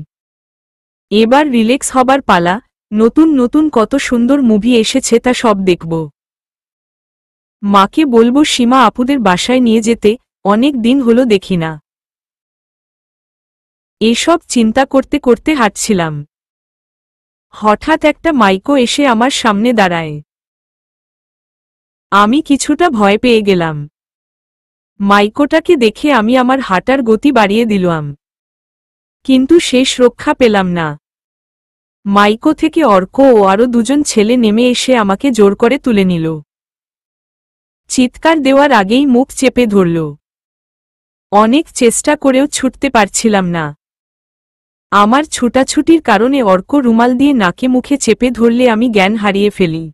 A: এবার রিল্যাক্স হবার পালা। নতুন নতুন কত সুন্দর মুভি এসেছে তা সব দেখব। মাকে বলবো সীমা আপুদের বাসায় নিয়ে যেতে, অনেক দিন হলো দেখি না। এসব চিন্তা করতে করতে হাঁটছিলাম। হঠাৎ একটা মাইকো এসে আমার সামনে দাঁড়ায়। আমি কিছুটা ভয় পেয়ে গেলাম। মাইকোটাকে দেখে আমি আমার হাঁটার গতি বাড়িয়ে দিলাম। কিন্তু শেষ রক্ষা পেলাম না। মাইকো থেকে অর্ক ও আরও দুজন ছেলে নেমে এসে আমাকে জোর করে তুলে নিল। চিৎকার দেওয়ার আগেই মুখ চেপে ধরল। অনেক চেষ্টা করেও ছুটতে পারছিলাম না। আমার ছুটাছুটির কারণে অর্ক রুমাল দিয়ে নাকে মুখে চেপে ধরলে আমি জ্ঞান হারিয়ে ফেলি।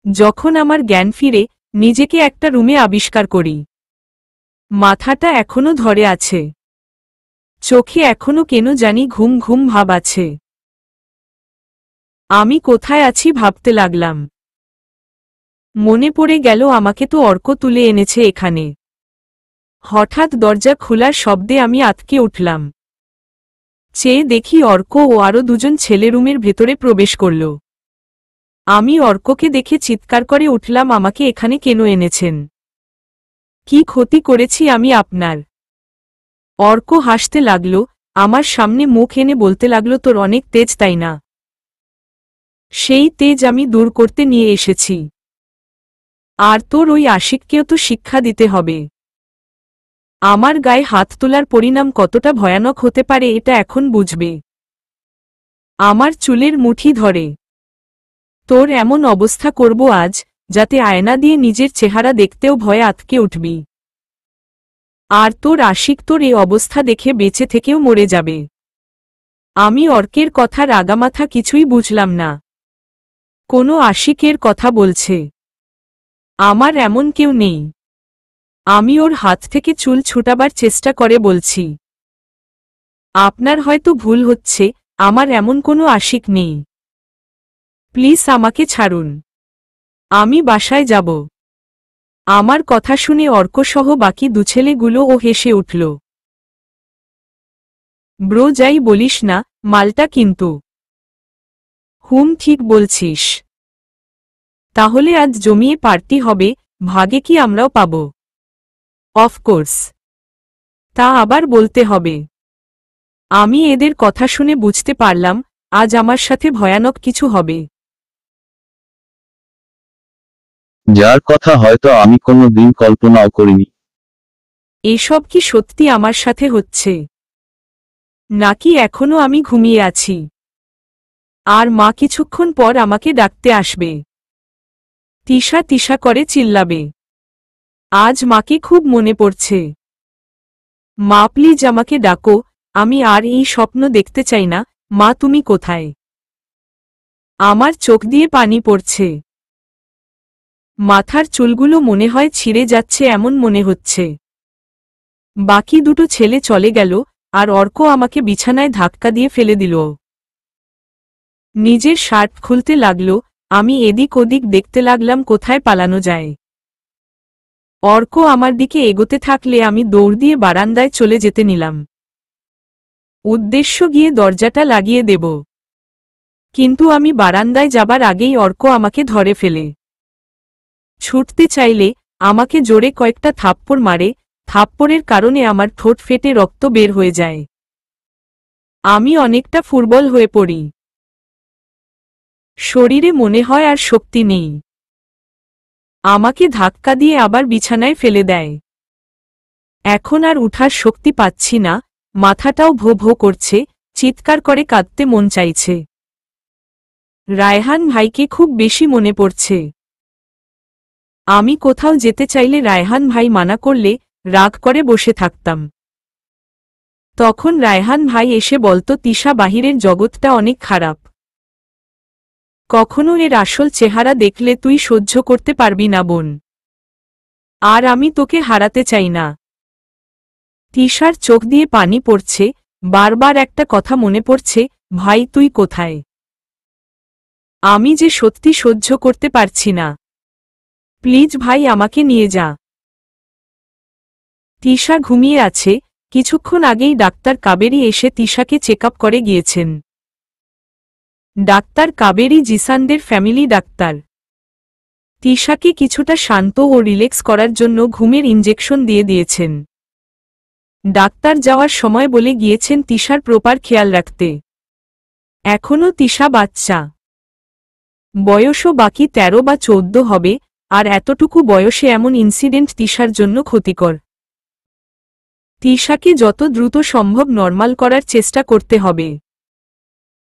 A: যখন আমার জ্ঞান ফিরে, নিজেকে একটা রুমে আবিষ্কার করি। মাথাটা এখনো ধরে আছে। চোখে এখনো কেন জানি ঘুম ঘুম ভাব আছে। আমি কোথায় আছি ভাবতে লাগলাম। মনে পড়ে গেল আমাকে তো অর্ক তুলে এনেছে এখানে। হঠাৎ দরজা খোলার শব্দে আমি আতকে উঠলাম। চেয়ে দেখি অর্ক ও আরও দুজন ছেলে রুমের ভেতরে প্রবেশ করল। আমি অর্ককে দেখে চিৎকার করে উঠলাম, আমাকে এখানে কেন এনেছেন? কি ক্ষতি করেছি আমি আপনার? অর্ক হাসতে লাগল, আমার সামনে মুখ এনে বলতে লাগল, তোর অনেক তেজ তাই না? সেই তেজ আমি দূর করতে নিয়ে এসেছি। আর তোর ওই আশিককেও তো শিক্ষা দিতে হবে। আমার গায়ে হাত তোলার পরিণাম কতটা ভয়ানক হতে পারে এটা এখন বুঝবে। আমার চুলের মুঠি ধরে, তোর এমন অবস্থা করব আজ, যাতে আয়না দিয়ে নিজের চেহারা দেখতেও ভয়ে আতকে উঠবি। আর তোর আশিক তোর এই অবস্থা দেখে বেঁচে থেকেও মরে যাবে। আমি অর্কের কথার আগামাথা কিছুই বুঝলাম না। কোনো আশিকের কথা বলছে। আমার এমন কেউ নেই। আমি ওর হাত থেকে চুল ছুটাবার চেষ্টা করে বলছি, আপনার হয়তো ভুল হচ্ছে, আমার এমন কোনো আশিক নেই। প্লিজ আমাকে ছাড়ুন, আমি বাসায় যাব। আমার কথা শুনে অর্কসহ বাকি দুছেলেগুলোও হেসে উঠল। ব্রো যাই বলিস না, মালটা কিন্তু। ঠিক বলছিস। তাহলে আজ জমিয়ে পার্টি হবে, ভাগে কি আমরাও পাব? অফকোর্স। তা আবার বলতে হবে। আমি এদের কথা শুনে বুঝতে পারলাম, আজ আমার সাথে ভয়ানক কিছু হবে।
B: যার কথা হয়তো আমি কোনো দিন কল্পনাও করিনি।
A: এসব কি সত্যি আমার সাথে হচ্ছে, নাকি এখনো আমি ঘুমিয়ে আছি? আর মা কিছুক্ষণ পর আমাকে ডাকতে আসবে। তিশা তিশা করে চিল্লাবে। আজ মাকে খুব মনে পড়ছে। মা প্লিজ আমাকে ডাকো, আমি আর এই স্বপ্ন দেখতে চাই না। মা তুমি কোথায়? আমার চোখ দিয়ে পানি পড়ছে। মাথার চুলগুলো মনে হয় ছিঁড়ে যাচ্ছে এমন মনে হচ্ছে। বাকি দুটো ছেলে চলে গেল, আর অর্ক আমাকে বিছানায় ধাক্কা দিয়ে ফেলে দিল। নিজের শার্ট খুলতে লাগল, আমি এদিক ওদিক দেখতে লাগলাম কোথায় পালানো যায়। অর্ক আমার দিকে এগোতে থাকলে আমি দৌড় দিয়ে বারান্দায় চলে যেতে নিলাম। উদ্দেশ্য গিয়ে দরজাটা লাগিয়ে দেব। কিন্তু আমি বারান্দায় যাবার আগেই অর্ক আমাকে ধরে ফেলে। ছুটতে চাইলে আমাকে জোরে কয়েকটা থাপ্পড় মারে, থাপ্পড়ের কারণে আমার ঠোঁট ফেটে রক্ত বের হয়ে যায়। আমি অনেকটা ফুটবল হয়ে পড়ি। শরীরে মনে হয় আর শক্তি নেই। আমাকে ধাক্কা দিয়ে আবার বিছানায় ফেলে দেয়। এখন আর উঠার শক্তি পাচ্ছি না, মাথাটাও ভো ভো করছে, চিৎকার করে কাঁদতে মন চাইছে। রায়হান ভাইকে খুব বেশি মনে পড়ছে। আমি কোথাও যেতে চাইলে রায়হান ভাই মানা করলে রাগ করে বসে থাকতাম। তখন রায়হান ভাই এসে বলতো তিশা বাহিরের জগৎটা অনেক খারাপ। কখনো এর আসল চেহারা দেখলে তুই সহ্য করতে পারবি না বোন। আর আমি তোকে হারাতে চাই না। তিশার চোখ দিয়ে পানি পড়ছে, বারবার একটা কথা মনে পড়ছে, ভাই তুই কোথায়? আমি যে সত্যি সহ্য করতে পারছি না। প্লিজ ভাই আমাকে নিয়ে যা। তিশা ঘুমিয়ে আছে, কিছুক্ষণ আগেই ডাক্তার কাবেরী এসে তিশাকে চেক আপ করে গিয়েছেন। ডাক্তার কাবেরী জিসানদের ফ্যামিলি ডাক্তার। তিশাকে কিছুটা শান্ত ও রিল্যাক্স করার জন্য ঘুমের ইনজেকশন দিয়ে দিয়েছেন। ডাক্তার যাওয়ার সময় বলে গিয়েছেন তিশার প্রপার খেয়াল রাখতে। এখনও তিশা বাচ্চা। বয়সও বাকি 13 বা 14 হবে, আর এতটুকু বয়সে এমন ইনসিডেন্ট তিশার জন্য ক্ষতিকর। তিশাকে যত দ্রুত সম্ভব নরমাল করার চেষ্টা করতে হবে।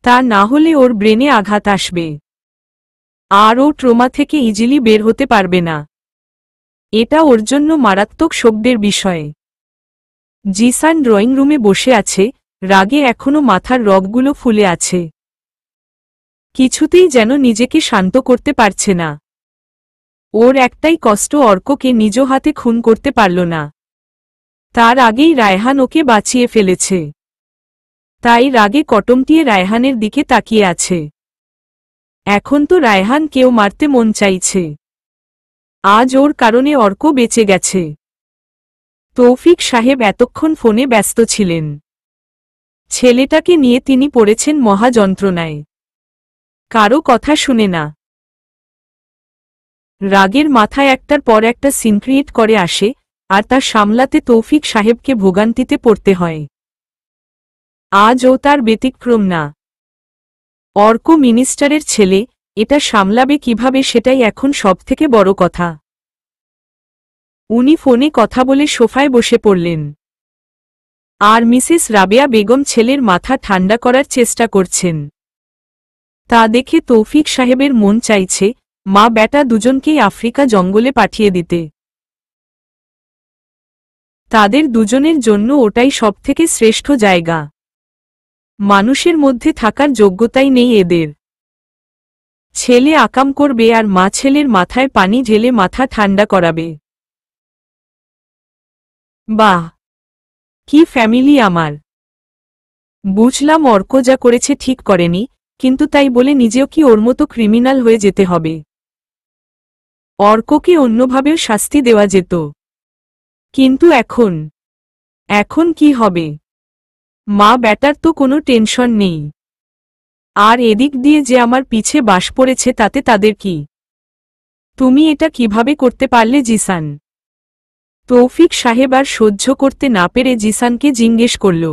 A: তা না হলে ওর ব্রেনে আঘাত আসবে। আর ও ট্রমা থেকে ইজিলি বের হতে পারবে না। এটা ওর জন্য মারাত্মক শোকের বিষয়। জিসান ড্রয়িং রুমে বসে আছে, রাগে এখনো মাথার রগগুলো ফুলে আছে। কিছুতেই যেন নিজেকে শান্ত করতে পারছে না। ওর একটাই কষ্ট, অর্ককে নিজ হাতে খুন করতে পারল না। তার আগেই রায়হান ওকে বাঁচিয়ে ফেলেছে। তাই রাগে কটমটিয়ে রায়হানের দিকে তাকিয়ে আছে। এখন তো রায়হানকেও মারতে মন চাইছে। আজ ওর কারণে অর্ক বেঁচে গেছে। তৌফিক সাহেব এতক্ষণ ফোনে ব্যস্ত ছিলেন। ছেলেটাকে নিয়ে তিনি পড়েছেন মহা যন্ত্রণায়। কারো কথা শুনে না। রাগের মাথায় একটার পর একটা সিন ক্রিয়েট করে আসে, আর তা সামলাতে তৌফিক সাহেবকে ভোগান্তিতে পড়তে হয়। আজ ও তার ব্যতিক্রম না। অর্ক মিনিস্টারের ছেলে, এটা সামলাবে কিভাবে সেটাই এখন সবথেকে বড় কথা। উনি ফোনে কথা বলে সোফায় বসে পড়লেন। আর মিসেস রাবেয়া বেগম ছেলের মাথা ঠান্ডা করার চেষ্টা করছেন। তা দেখে তৌফিক সাহেবের মন চাইছে মা বেটা দুজনকেই আফ্রিকা জঙ্গলে পাঠিয়ে দিতে। তাদের দুজনের জন্য ওটাই সবথেকে শ্রেষ্ঠ জায়গা। মানুষের মধ্যে থাকার যোগ্যতাই নেই এদের। ছেলে আকাম করবে আর মা ছেলের মাথায় পানি ঢেলে মাথা ঠান্ডা করাবে। বাহ, কি ফ্যামিলি আমার! বুঝলাম অর্ক যা করেছে ঠিক করেনি, কিন্তু তাই বলে নিজেও কি ওর মতো ক্রিমিনাল হয়ে যেতে হবে? অর্ককে অন্যভাবেও শাস্তি দেওয়া যেত। কিন্তু এখন কি হবে? মা বেটার তো কোনো টেনশন নেই। আর এদিক দিয়ে যে আমার পিছে বাস পড়েছে তাতে তাদের কি? তুমি এটা কিভাবে করতে পারলে জিসান? তৌফিক সাহেব আর সহ্য করতে না পেরে জিসানকে জিজ্ঞেস করল,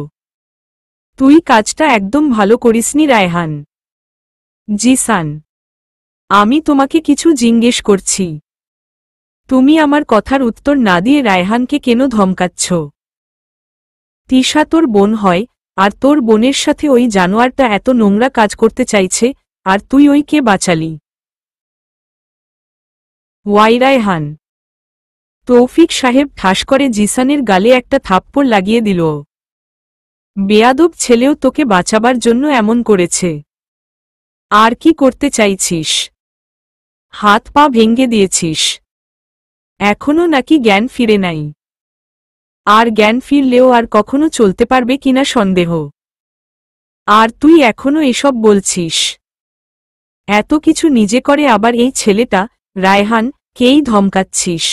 A: তুই কাজটা একদম ভালো করিসনি রায়হান। জিসান, আমি তোমাকে কিছু জিজ্ঞেস করছি। তুমি আমার কথার উত্তর না দিয়ে রায়হানকে কেন ধমকাচ্ছ? তিশা তোর বোন হয়, আর তোর বোনের সাথে ওই জানোয়ারটা এত নোংরা কাজ করতে চাইছে, আর তুই ওইকে বাঁচালি। ওয়াই রায়হান? তৌফিক সাহেব ঠাস করে জিসানের গালে একটা থাপ্পড় লাগিয়ে দিল। বেয়াদব ছেলেও তোকে বাঁচাবার জন্য এমন করেছে। আর কি করতে চাইছিস? হাত পা ভেঙে দিয়েছিস। এখনো নাকি জ্ঞান ফিরে নাই? আর জ্ঞান ফিরলেও আর কখনো চলতে পারবে কিনা সন্দেহ। আর তুই এখনো এসব বলছিস? এত কিছু নিজে করে আবার এই ছেলেটা রায়হান কেই ধমকাচ্ছিস?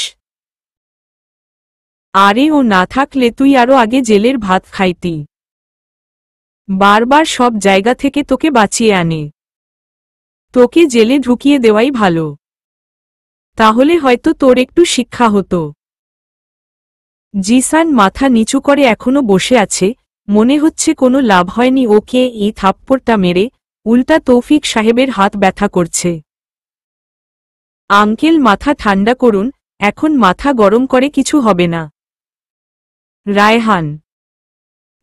A: আরে ও না থাকলে তুই আরো আগে জেলের ভাত খাইতি। বারবার সব জায়গা থেকে তোকে বাঁচিয়ে আনে। তোকে জেলে ঢুকিয়ে দেওয়াই ভালো। তাহলে হয়তো তোর একটু শিক্ষা হতো। জিসান মাথা নিচু করে এখনো বসে আছে, মনে হচ্ছে কোনো লাভ হয়নি ওকে এই থাপ্পড়টা মেরে, উল্টা তৌফিক সাহেবের হাত ব্যথা করছে। আঙ্কেল মাথা ঠান্ডা করুন, এখন মাথা গরম করে কিছু হবে না। রায়হান।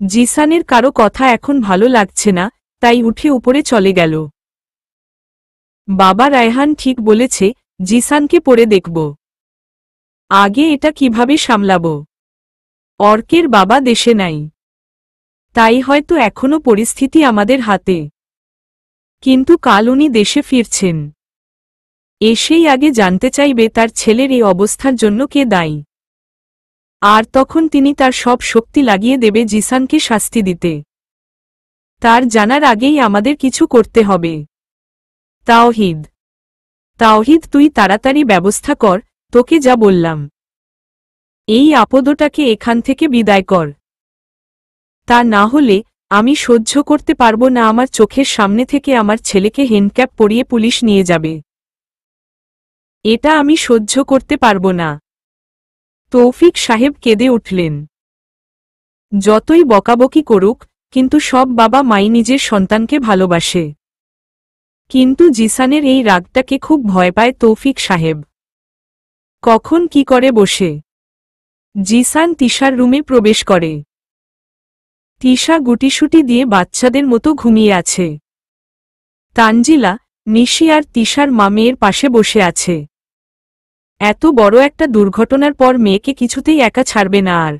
A: জিসানের কারো কথা এখন ভালো লাগছে না, তাই উঠে উপরে চলে গেল। বাবা রায়হান ঠিক বলেছে, জিসানকে পড়ে দেখব। আগে এটা কিভাবে সামলাব। অর্কের বাবা দেশে নাই, তাই হয়তো এখনো পরিস্থিতি আমাদের হাতে। কিন্তু কাল উনি দেশে ফিরছেন। এসেই আগে জানতে চাইবে তার ছেলের এই অবস্থার জন্য কে দায়ী। আর তখন তিনি তার সব শক্তি লাগিয়ে দেবে জিসানকে শাস্তি দিতে। তার জানার আগেই আমাদের কিছু করতে হবে। তাওহিদ, তাওহিদ তুই তাড়াতাড়ি ব্যবস্থা কর, তোকে যা বললাম। এই আপদটাকে এখান থেকে বিদায় কর। তা না হলে আমি সহ্য করতে পারব না আমার চোখের সামনে থেকে আমার ছেলেকে হ্যান্ডক্যাপ পরিয়ে পুলিশ নিয়ে যাবে। এটা আমি সহ্য করতে পারব না। তৌফিক সাহেব কেঁদে উঠলেন। যতই বকাবকি করুক, কিন্তু সব বাবা মাই নিজের সন্তানকে ভালোবাসে। কিন্তু জিসানের এই রাগটাকে খুব ভয় পায় তৌফিক সাহেব। কখন কি করে বসে। জিসান তিশার রুমে প্রবেশ করে। তিশা গুটিসুটি দিয়ে বাচ্চাদের মতো ঘুমিয়ে আছে। তানজিলা, নিশি আর তিশার মা মেয়ের পাশে বসে আছে। এত বড় একটা দুর্ঘটনার পর মেয়েকে কিছুতেই একা ছাড়বে না আর।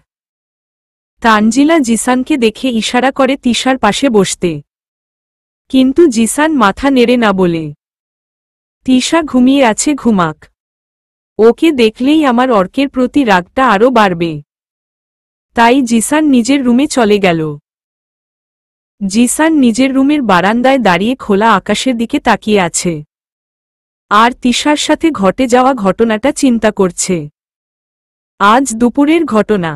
A: তানজিলা জিসানকে দেখে ইশারা করে তিশার পাশে বসতে। কিন্তু জিসান মাথা নেড়ে না বলে। তিশা ঘুমিয়ে আছে, ঘুমাক। ওকে দেখলেই আমার অর্কের প্রতি রাগটা আরও বাড়বে। তাই জিসান নিজের রুমে চলে গেল। জিসান নিজের রুমের বারান্দায় দাঁড়িয়ে খোলা আকাশের দিকে তাকিয়ে আছে। আর তিশার সাথে ঘটে যাওয়া ঘটনাটা চিন্তা করছে। আজ দুপুরের ঘটনা।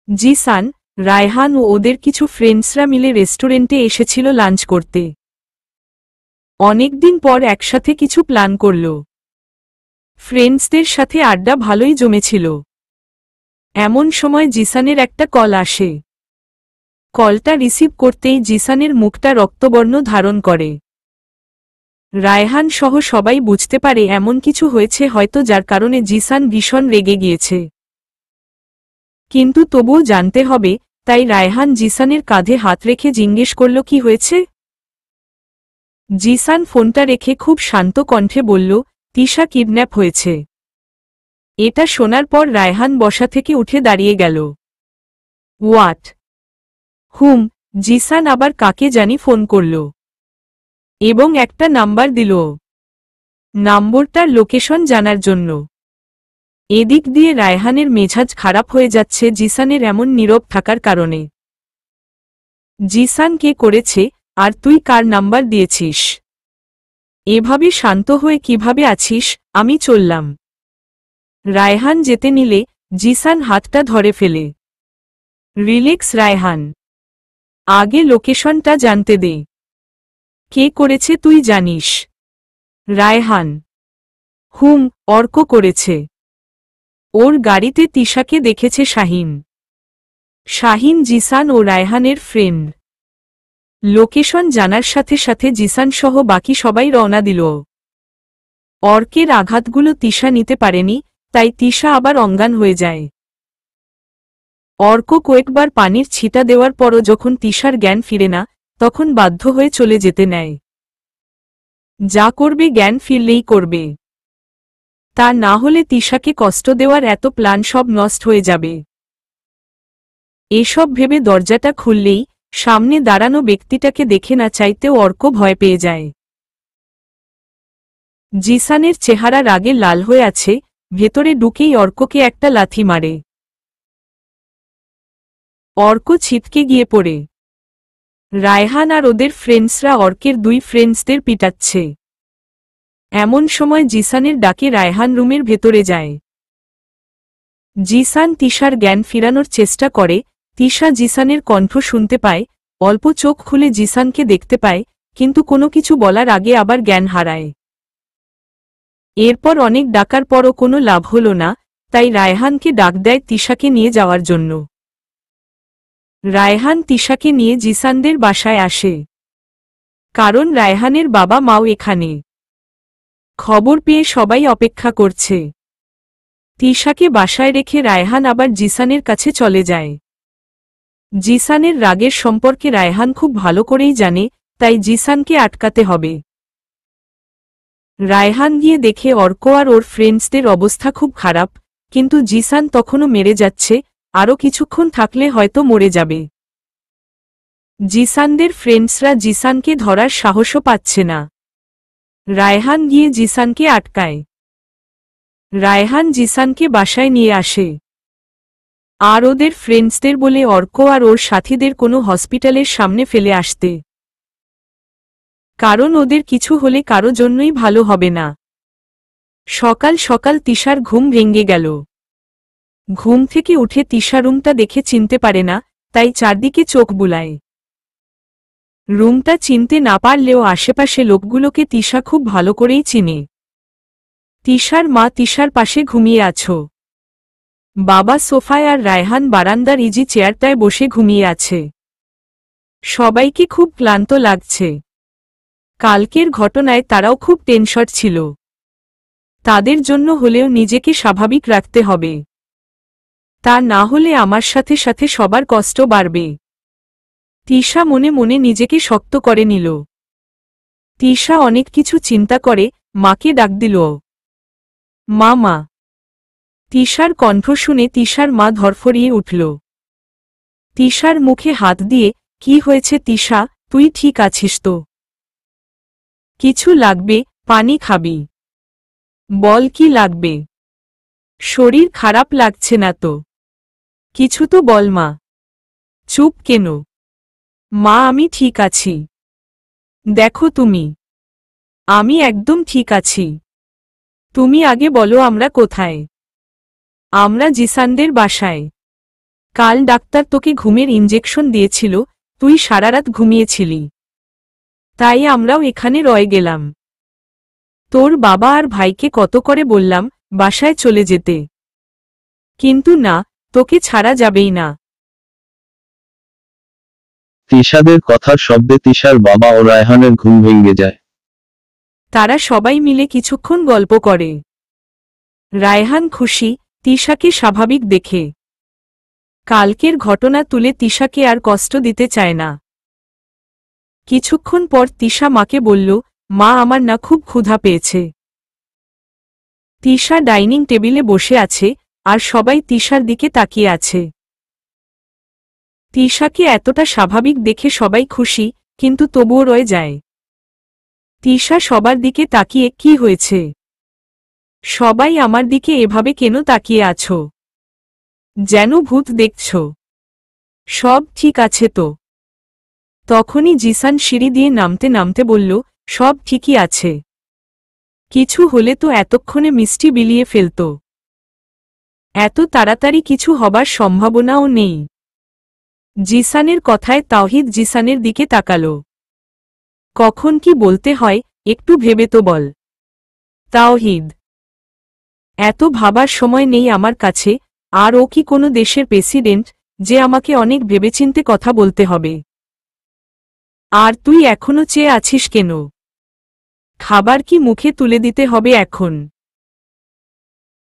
A: জিসান, রায়হান ও ওদের কিছু ফ্রেন্ডসরা মিলে রেস্টুরেন্টে এসেছিল লাঞ্চ করতে। অনেকদিন পর একসাথে কিছু প্ল্যান করল। ফ্রেন্ডসদের সাথে আড্ডা ভালোই জমেছিল। এমন সময় জিসানের একটা কল আসে। কলটা রিসিভ করতেই জিসানের মুখটা রক্তবর্ণ ধারণ করে। রায়হান সহ সবাই বুঝতে পারে এমন কিছু হয়েছে হয়তো যার কারণে জিসান ভীষণ রেগে গিয়েছে। কিন্তু তবুও জানতে হবে, তাই রায়হান জিসানের কাঁধে হাত রেখে জিজ্ঞেস করল কি হয়েছে। জিসান ফোনটা রেখে খুব শান্ত কণ্ঠে বলল, তিশা কিডন্যাপ হয়েছে। এটা শোনার পর রায়হান বসা থেকে উঠে দাঁড়িয়ে গেল। হোয়াট? জিসান আবার কাকে জানি ফোন করল এবং একটা নাম্বার দিল, নম্বরটার লোকেশন জানার জন্য। এদিক দিয়ে রায়হানের মেজাজ খারাপ হয়ে যাচ্ছে জিসানের এমন নীরব থাকার কারণে। জিসান কে করেছে, আর তুই কার নাম্বার দিয়েছিস? এভাবে শান্ত হয়ে কিভাবে আছিস? আমি চললাম। রায়হান যেতে নিলে জিসান হাতটা ধরে ফেলে। রিল্যাক্স রায়হান, আগে লোকেশনটা জানতে দে। কে করেছে তুই জানিস? রায়হান: অর্ক করেছে। ওর গাড়িতে তিশাকে দেখেছে শাহিন। শাহিন জিসান ও রায়হানের ফ্রেন্ড। লোকেশন জানার সাথে সাথে জিসান সহ বাকি সবাই রওনা দিল। অর্কের আঘাতগুলো তিশা নিতে পারেনি, তাই তিশা আবার অজ্ঞান হয়ে যায়। অর্ক কয়েকবার পানির ছিটা দেওয়ার পরও যখন তিশার জ্ঞান ফিরে না, তখন বাধ্য হয়ে চলে যেতে নেয়। যা করবে জ্ঞান ফিরলেই করবে, তা না হলে তিশাকে কষ্ট দেওয়ার এত প্ল্যান সব নষ্ট হয়ে যাবে। এসব ভেবে দরজাটা খুললেই সামনে দাঁড়ানো ব্যক্তিটাকে দেখে না চাইতেও অর্ক ভয় পেয়ে যায়। জিসানের চেহারা রাগে লাল হয়ে আছে, ভেতরে ঢুকেই অর্ককে একটা লাথি মারে। অর্ক ছিটকে গিয়ে পড়ে। রায়হান আর ওদের ফ্রেন্ডসরা অর্কের দুই ফ্রেন্ডসদের পিটাচ্ছে। এমন সময় জিসানের ডাকে রায়হান রুমের ভেতরে যায়। জিসান তিশার জ্ঞান ফিরানোর চেষ্টা করে। তিশা জিসানের কণ্ঠ শুনতে পায়, অল্প চোখ খুলে জিসানকে দেখতে পায়, কিন্তু কোনো কিছু বলার আগে আবার জ্ঞান হারায়। এরপর অনেক ডাকার পরও কোনো লাভ হল না, তাই রায়হানকে ডাক দেয় তিশাকে নিয়ে যাওয়ার জন্য। রায়হান তিশাকে নিয়ে জিসানদের বাসায় আসে, কারণ রায়হানের বাবা মাও এখানে। খবর পেয়ে সবাই অপেক্ষা করছে। তিশাকে বাসায় রেখে রায়হান আবার জিসানের কাছে চলে যায়। জিসানের রাগের সম্পর্কে রায়হান খুব ভালো করেই জানে, তাই জিসানকে আটকাতে হবে। রায়হান গিয়ে দেখে অর্ক আর ওর ফ্রেন্ডসদের অবস্থা খুব খারাপ, কিন্তু জিসান তখনও মেরে যাচ্ছে, আরও কিছুক্ষণ থাকলে হয়তো মরে যাবে। জিসানদের ফ্রেন্ডসরা জিসানকে ধরার সাহসও পাচ্ছে না। রায়হান গিয়ে জিসানকে আটকায়। রায়হান জিসানকে বাসায় নিয়ে আসে আর ওদের ফ্রেন্ডসদের বলে অর্ক আর ওর সাথীদের কোনো হসপিটালের সামনে ফেলে আসতে, কারণ ওদের কিছু হলে কারো জন্যই ভালো হবে না। সকাল সকাল তিশার ঘুম ভেঙে গেল। ঘুম থেকে উঠে তিশা রুমটা দেখে চিনতে পারে না, তাই চারদিকে চোখ বুলায়। রুমটা চিনতে না পারলেও আশেপাশে লোকগুলোকে তিশা খুব ভালো করেই চিনে। তিশার মা তিশার পাশে ঘুমিয়ে আছো। বাবা সোফায় আর রায়হান বারান্দার ইজি চেয়ারটায় বসে ঘুমিয়ে আছে। সবাইকে খুব ক্লান্ত লাগছে। কালকের ঘটনায় তারাও খুব টেনশন ছিল। তাদের জন্য হলেও নিজেকে স্বাভাবিক রাখতে হবে, তা না হলে আমার সাথে সাথে সবার কষ্ট বাড়বে। তিশা মনে মনে নিজেকে শক্ত করে নিল। তিশা অনেক কিছু চিন্তা করে মাকে ডাক দিল, মা। তিশার কণ্ঠ শুনে তিশার মা ধরফরিয়ে উঠল। তিশার মুখে হাত দিয়ে, কি হয়েছে তিশা, তুই ঠিক আছিস তো? কিছু লাগবে? পানি খাবি? বল কি লাগবে? শরীর খারাপ লাগছে না তো? কিছু তো বল মা। চুপ কেন? মা আমি ঠিক আছি। দেখো তুমি, আমি একদম ঠিক আছি। তুমি আগে বলো আমরা কোথায়? আমরা জিসানদের বাসায়। কাল ডাক্তার তোকে ঘুমের ইনজেকশন দিয়েছিল, তুই সারারাত ঘুমিয়েছিলি, তাই আমরাও এখানে রয়ে গেলাম। তোর বাবা আর ভাইকে কত করে বললাম বাসায় চলে যেতে, কিন্তু না, তোকে ছাড়া যাবেই না।
B: তিশাদের কথার শব্দে তিশার বাবা ও রায়হানের ঘুম ভেঙে যায়।
A: তারা সবাই মিলে কিছুক্ষণ গল্প করে। রায়হান খুশি তিশাকে স্বাভাবিক দেখে। কালকের ঘটনা তুলে তিশাকে আর কষ্ট দিতে চায় না। কিছুক্ষণ পর তিশা মাকে বলল, মা আমার না খুব ক্ষুধা পেয়েছে। তিশা ডাইনিং টেবিলে বসে আছে, আর সবাই তিশার দিকে তাকিয়ে আছে। তিশাকে এতটা স্বাভাবিক দেখে সবাই খুশি, কিন্তু তবুও রয়ে যায়। তিশা সবার দিকে তাকিয়ে, কি হয়েছে? সবাই আমার দিকে এভাবে কেন তাকিয়ে আছো? যেন ভূত দেখছ? সব ঠিক আছে তো? তখনই জিসান সিঁড়ি দিয়ে নামতে নামতে বলল, সব ঠিকই আছে। কিছু হলে তো এতক্ষণে মিষ্টি বিলিয়ে ফেলত। এত তাড়াতাড়ি কিছু হবার সম্ভাবনাও নেই। জিসানের কথায় তাওহিদ জিসানের দিকে তাকাল। কখন কি বলতে হয় একটু ভেবে তো বল। তাওহিদ, এত ভাবার সময় নেই আমার কাছে। আর ও কি কোনো দেশের প্রেসিডেন্ট যে আমাকে অনেক ভেবেচিন্তে কথা বলতে হবে? আর তুই এখনো চেয়ে আছিস কেন? খাবার কি মুখে তুলে দিতে হবে এখন?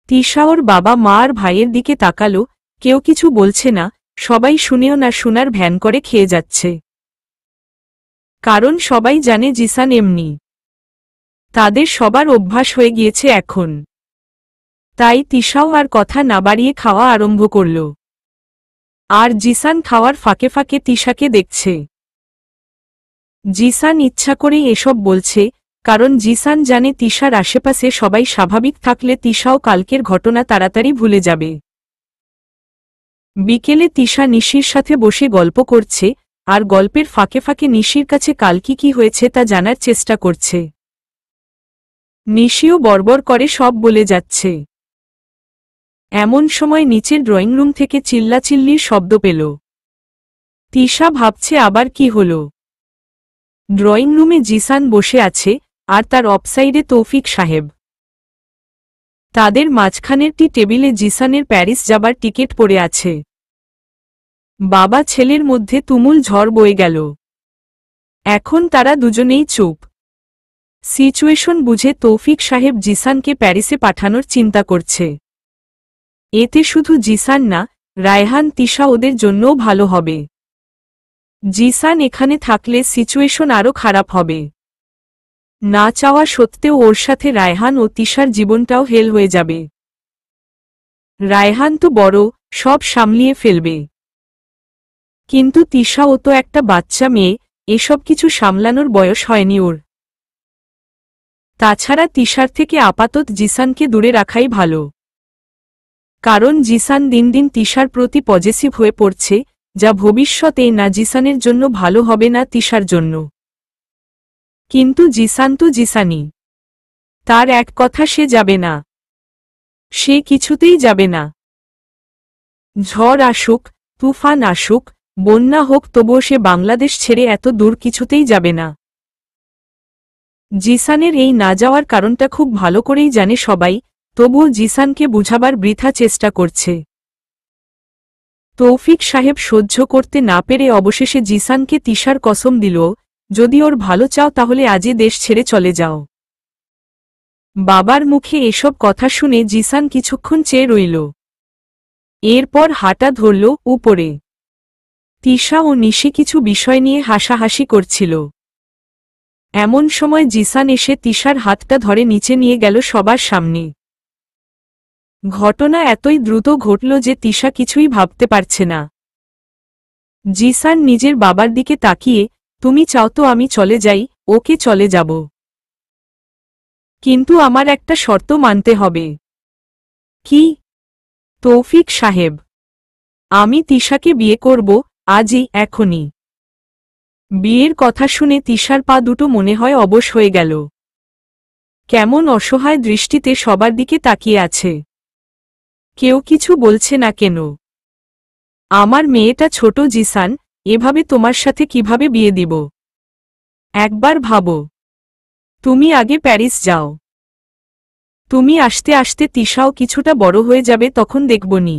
A: তিশা ওর বাবা মা আর ভাইয়ের দিকে তাকালো, কেউ কিছু বলছে না, সবাই শুনেও না শোনার ভ্যান করে খেয়ে যাচ্ছে। কারণ সবাই জানে জিসান এমনি। তাদের সবার অভ্যাস হয়ে গিয়েছে এখন। তাই তিশাও আর কথা না বাড়িয়ে খাওয়া আরম্ভ করল। আর জিসান খাওয়ার ফাঁকে ফাঁকে তিশাকে দেখছে। জিসান ইচ্ছা করেই এসব বলছে, কারণ জিসান জানে তিশার আশেপাশে সবাই স্বাভাবিক থাকলে তিশাও কালকের ঘটনা তাড়াতাড়ি ভুলে যাবে। বিকেলে তিশা নিশির সাথে বসে গল্প করছে, আর গল্পের ফাঁকে ফাঁকে নিশির কাছে কালকে কি হয়েছে তা জানার চেষ্টা করছে। নিশিও বড়বড় করে সব বলে যাচ্ছে। এমন সময় নিচের ড্রয়িং রুম থেকে চিল্লাচিল্লির শব্দ পেল। তিশা ভাবছে আবার কি হল। ড্রয়িং রুমে জিসান বসে আছে, আর তার অফসাইডে তৌফিক সাহেব। তাদের মাঝখানেরটি টেবিলে জিসানের প্যারিস যাবার টিকিট পড়ে আছে। বাবা ছেলের মধ্যে তুমুল ঝড় বয়ে গেল। এখন তারা দুজনেই চুপ। সিচুয়েশন বুঝে তৌফিক সাহেব জিসানকে প্যারিসে পাঠানোর চিন্তা করছে। এতে শুধু জিসান না, রায়হান তিশা ওদের জন্যও ভালো হবে। জিসান এখানে থাকলে সিচুয়েশন আরও খারাপ হবে। না চাওয়া সত্ত্বেও ওর সাথে রায়হান ও তিশার জীবনটাও হেল হয়ে যাবে। রায়হান তো বড়, সব সামলিয়ে ফেলবে। কিন্তু তিশাও তো একটা বাচ্চা মেয়ে, এসব কিছু সামলানোর বয়স হয়নি ওর। তাছাড়া তিশার থেকে আপাতত জিসানকে দূরে রাখাই ভালো। কারণ জিসান দিন দিন তিশার প্রতি পজেসিভ হয়ে পড়ছে, যা ভবিষ্যতে না জিসানের জন্য ভালো হবে না তিশার জন্য। কিন্তু জিসান তো জিসানই। তার এক কথা সে যাবে না। সে কিছুতেই যাবে না। ঝড় আসুক, তুফান আসুক, বন্যা হোক, তবুও সে বাংলাদেশ ছেড়ে এত দূর কিছুতেই যাবে না। জিসানের এই না যাওয়ার কারণটা খুব ভালো করেই জানে সবাই, তবুও জিসানকে বুঝাবার বৃথা চেষ্টা করছে। তৌফিক সাহেব সহ্য করতে না পেরে অবশেষে জিসানকে তিশার কসম দিল, যদি ওর ভালো চাও তাহলে আজই দেশ ছেড়ে চলে যাও। বাবার মুখে এসব কথা শুনে জিসান কিছুক্ষণ চেয়ে রইল। এরপর হাঁটা ধরল উপরে। তিশা ও নিশি কিছু বিষয় নিয়ে হাসাহাসি করছিল। এমন সময় জিসান এসে তিশার হাতটা ধরে নিচে নিয়ে গেল সবার সামনে। ঘটনা এতই দ্রুত ঘটল যে তিশা কিছুই ভাবতে পারছে না। জিসান নিজের বাবার দিকে তাকিয়ে, তুমি চাও তো আমি চলে যাই? ওকে, চলে যাব। কিন্তু আমার একটা শর্ত মানতে হবে। কি? তৌফিক সাহেব, আমি তিশাকে বিয়ে করব, আজই, এখনই। বিয়ের কথা শুনে তিশার পা দুটো মনে হয় অবশ হয়ে গেল। কেমন অসহায় দৃষ্টিতে সবার দিকে তাকিয়ে আছে। কেউ কিছু বলছে না কেন? আমার মেয়েটা ছোট জিসান, এভাবে তোমার সাথে কিভাবে বিয়ে দিব? একবার ভাবো। তুমি আগে প্যারিস যাও। তুমি আসতে আসতে তিশাও কিছুটা বড় হয়ে যাবে, তখন দেখবনি।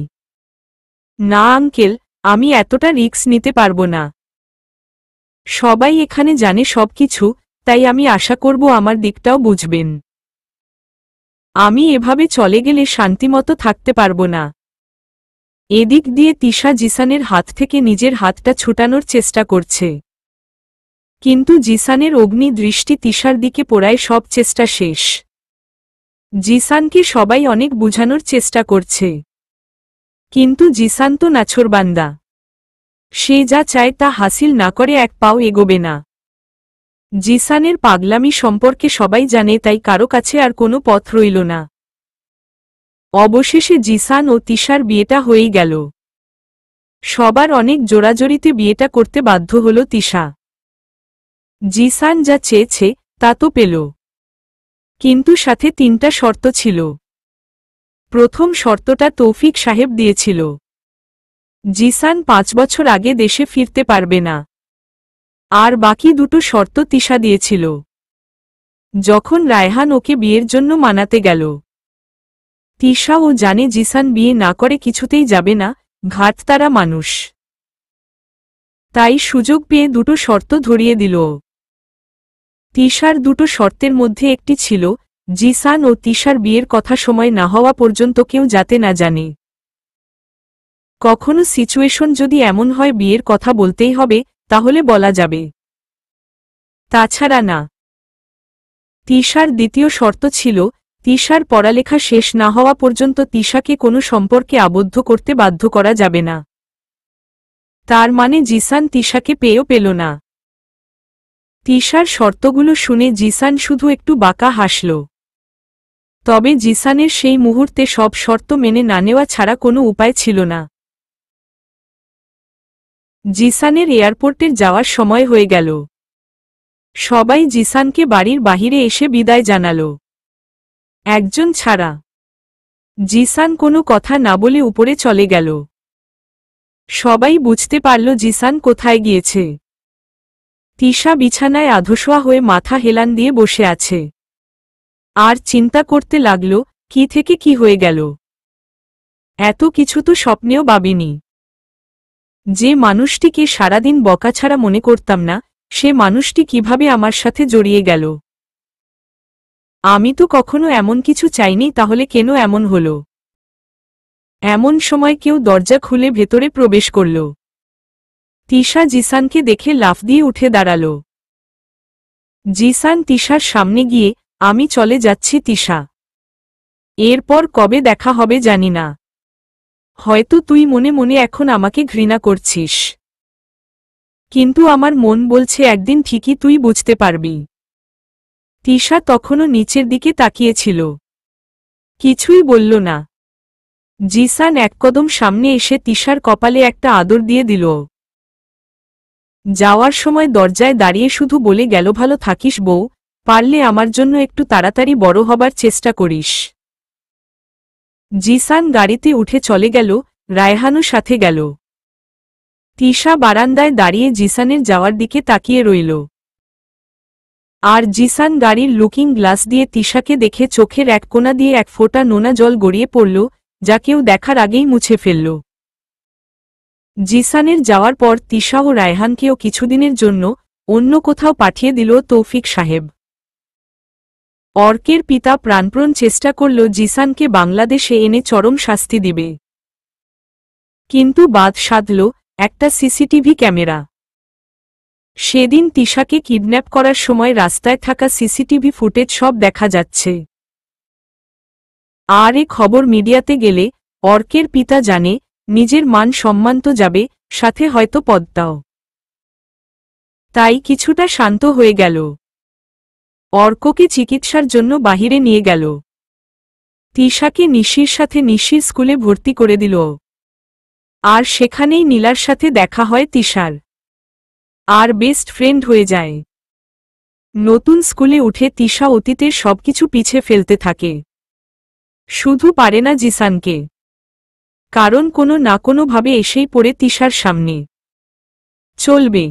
A: না আঙ্কেল, আমি এতটা রিস্ক নিতে পারবো না। সবাই এখানে জানে সবকিছু, তাই আমি আশা করব আমার দিকটাও বুঝবেন। আমি এভাবে চলে গেলে শান্তিমতো থাকতে পারবো না। এদিক দিয়ে তিশা জিসানের হাত থেকে নিজের হাতটা ছুটানোর চেষ্টা করছে, কিন্তু জিসানের অগ্নি দৃষ্টি তিশার দিকে পড়ায় সব চেষ্টা শেষ। জিসানকে সবাই অনেক বুঝানোর চেষ্টা করছে, কিন্তু জিসান তো নাছোড়বান্দা, সে যা চায় তা হাসিল না করে এক পাও এগোবে না। জিসানের পাগলামি সম্পর্কে সবাই জানে, তাই কারো কাছে আর কোনো পথ রইল না। অবশেষে জিসান ও তিশার বিয়েটা হয়েই গেল। সবার অনেক জোরাজোরিতে বিয়েটা করতে বাধ্য হল তিশা। জিসান যা চেয়েছে তা তো পেল, কিন্তু সাথে 3টা শর্ত ছিল। প্রথম শর্তটা তৌফিক সাহেব দিয়েছিল, জিসান 5 বছর আগে দেশে ফিরতে পারবে না। আর বাকি 2টো শর্ত তিশা দিয়েছিল। যখন রায়হান ওকে বিয়ের জন্য মানাতে গেল, তিশা ও জানে জিসান বিয়ে না করে কিছুতেই যাবে না, ঘাটতারা মানুষ। তাই সুযোগ পেয়ে 2টো শর্ত ধরিয়ে দিল। তিশার 2টো শর্তের মধ্যে একটি ছিল, জিসান ও তিশার বিয়ের কথা সময় না হওয়া পর্যন্ত কেউ যাতে না জানে। কখনো সিচুয়েশন যদি এমন হয় বিয়ের কথা বলতেই হবে, তাহলে বলা যাবে, তাছাড়া না। তিশার দ্বিতীয় শর্ত ছিল, তিশার পড়ালেখা শেষ না হওয়া পর্যন্ত তিশাকে কোনো সম্পর্কে আবদ্ধ করতে বাধ্য করা যাবে না। তার মানে জিসান তিশাকে পেয়েও পেল না। তিশার শর্তগুলো শুনে জিসান শুধু একটু বাঁকা হাসল। তবে জিসানের সেই মুহূর্তে সব শর্ত মেনে না নেওয়া ছাড়া কোনো উপায় ছিল না। জিসানের এয়ারপোর্টের যাওয়ার সময় হয়ে গেল। সবাই জিসানকে বাড়ির বাহিরে এসে বিদায় জানাল, একজন ছাড়া। জিসান কোনো কথা না বলে উপরে চলে গেল। সবাই বুঝতে পারল জিসান কোথায় গিয়েছে। তিশা বিছানায় আধশোয়া হয়ে মাথা হেলান দিয়ে বসে আছে, আর চিন্তা করতে লাগল কি থেকে কি হয়ে গেল। এত কিছু তো স্বপ্নেও ভাবিনি। যে মানুষটিকে সারাদিন বকাছাড়া মনে করতাম না, সে মানুষটি কিভাবে আমার সাথে জড়িয়ে গেল। আমি তো কখনো এমন কিছু চাইনি, তাহলে কেন এমন হল। এমন সময় কেউ দরজা খুলে ভেতরে প্রবেশ করল। তিশা জিসানকে দেখে লাফ দিয়ে উঠে দাঁড়াল। জিসান তিশার সামনে গিয়ে, আমি চলে যাচ্ছি তিশা, এরপর কবে দেখা হবে জানি না। হয়তো তুই মনে মনে এখন আমাকে ঘৃণা করছিস, কিন্তু আমার মন বলছে একদিন ঠিকই তুই বুঝতে পারবি। তিশা তখনও নিচের দিকে তাকিয়েছিল, কিছুই বলল না। জিসান এক কদম সামনে এসে তিশার কপালে একটা আদর দিয়ে দিল। যাওয়ার সময় দরজায় দাঁড়িয়ে শুধু বলে গেল, ভালো থাকিস বউ, পারলে আমার জন্য একটু তাড়াতাড়ি বড় হবার চেষ্টা করিস। জিসান গাড়িতে উঠে চলে গেল, রায়হানও সাথে গেল। তিশা বারান্দায় দাঁড়িয়ে জিসানের যাওয়ার দিকে তাকিয়ে রইল। আর জিসান গাড়ির লুকিং গ্লাস দিয়ে তিশাকে দেখে চোখের এক কোণা দিয়ে এক ফোঁটা নোনা জল গড়িয়ে পড়ল, যা কেউ দেখার আগেই মুছে ফেলল। জিসানের যাওয়ার পর তিশা ও রায়হানকেও কিছুদিনের জন্য অন্য কোথাও পাঠিয়ে দিল তৌফিক সাহেব। অর্কের পিতা প্রাণপ্রণ চেষ্টা করল জিসানকে বাংলাদেশে এনে চরম শাস্তি দিবে, কিন্তু বাদ সাধল একটা সিসিটিভি ক্যামেরা। সেদিন তিশাকে কিডন্যাপ করার সময় রাস্তায় থাকা সিসিটিভি ফুটেজ সব দেখা যাচ্ছে। আর এ খবর মিডিয়াতে গেলে অর্কের পিতা জানে, নিজের মান সম্মান তো যাবে, সাথে হয়তো পদটাও। তাই কিছুটা শান্ত হয়ে গেল। অর্ককে চিকিৎসার জন্য বাহিরে নিয়ে গেল। তিশাকে নিশির সাথে নিশির স্কুলে ভর্তি করে দিল। আর সেখানেই নীলার সাথে দেখা হয় তিশার, আর বেস্ট ফ্রেন্ড হয়ে যায়। নতুন স্কুলে উঠে তিশা অতীতের সবকিছু পিছে ফেলতে থাকে। শুধু পারে না জিসানকে, কারণ কোনো না কোনোভাবে এসেই পড়ে তিশার সামনে। চলবে।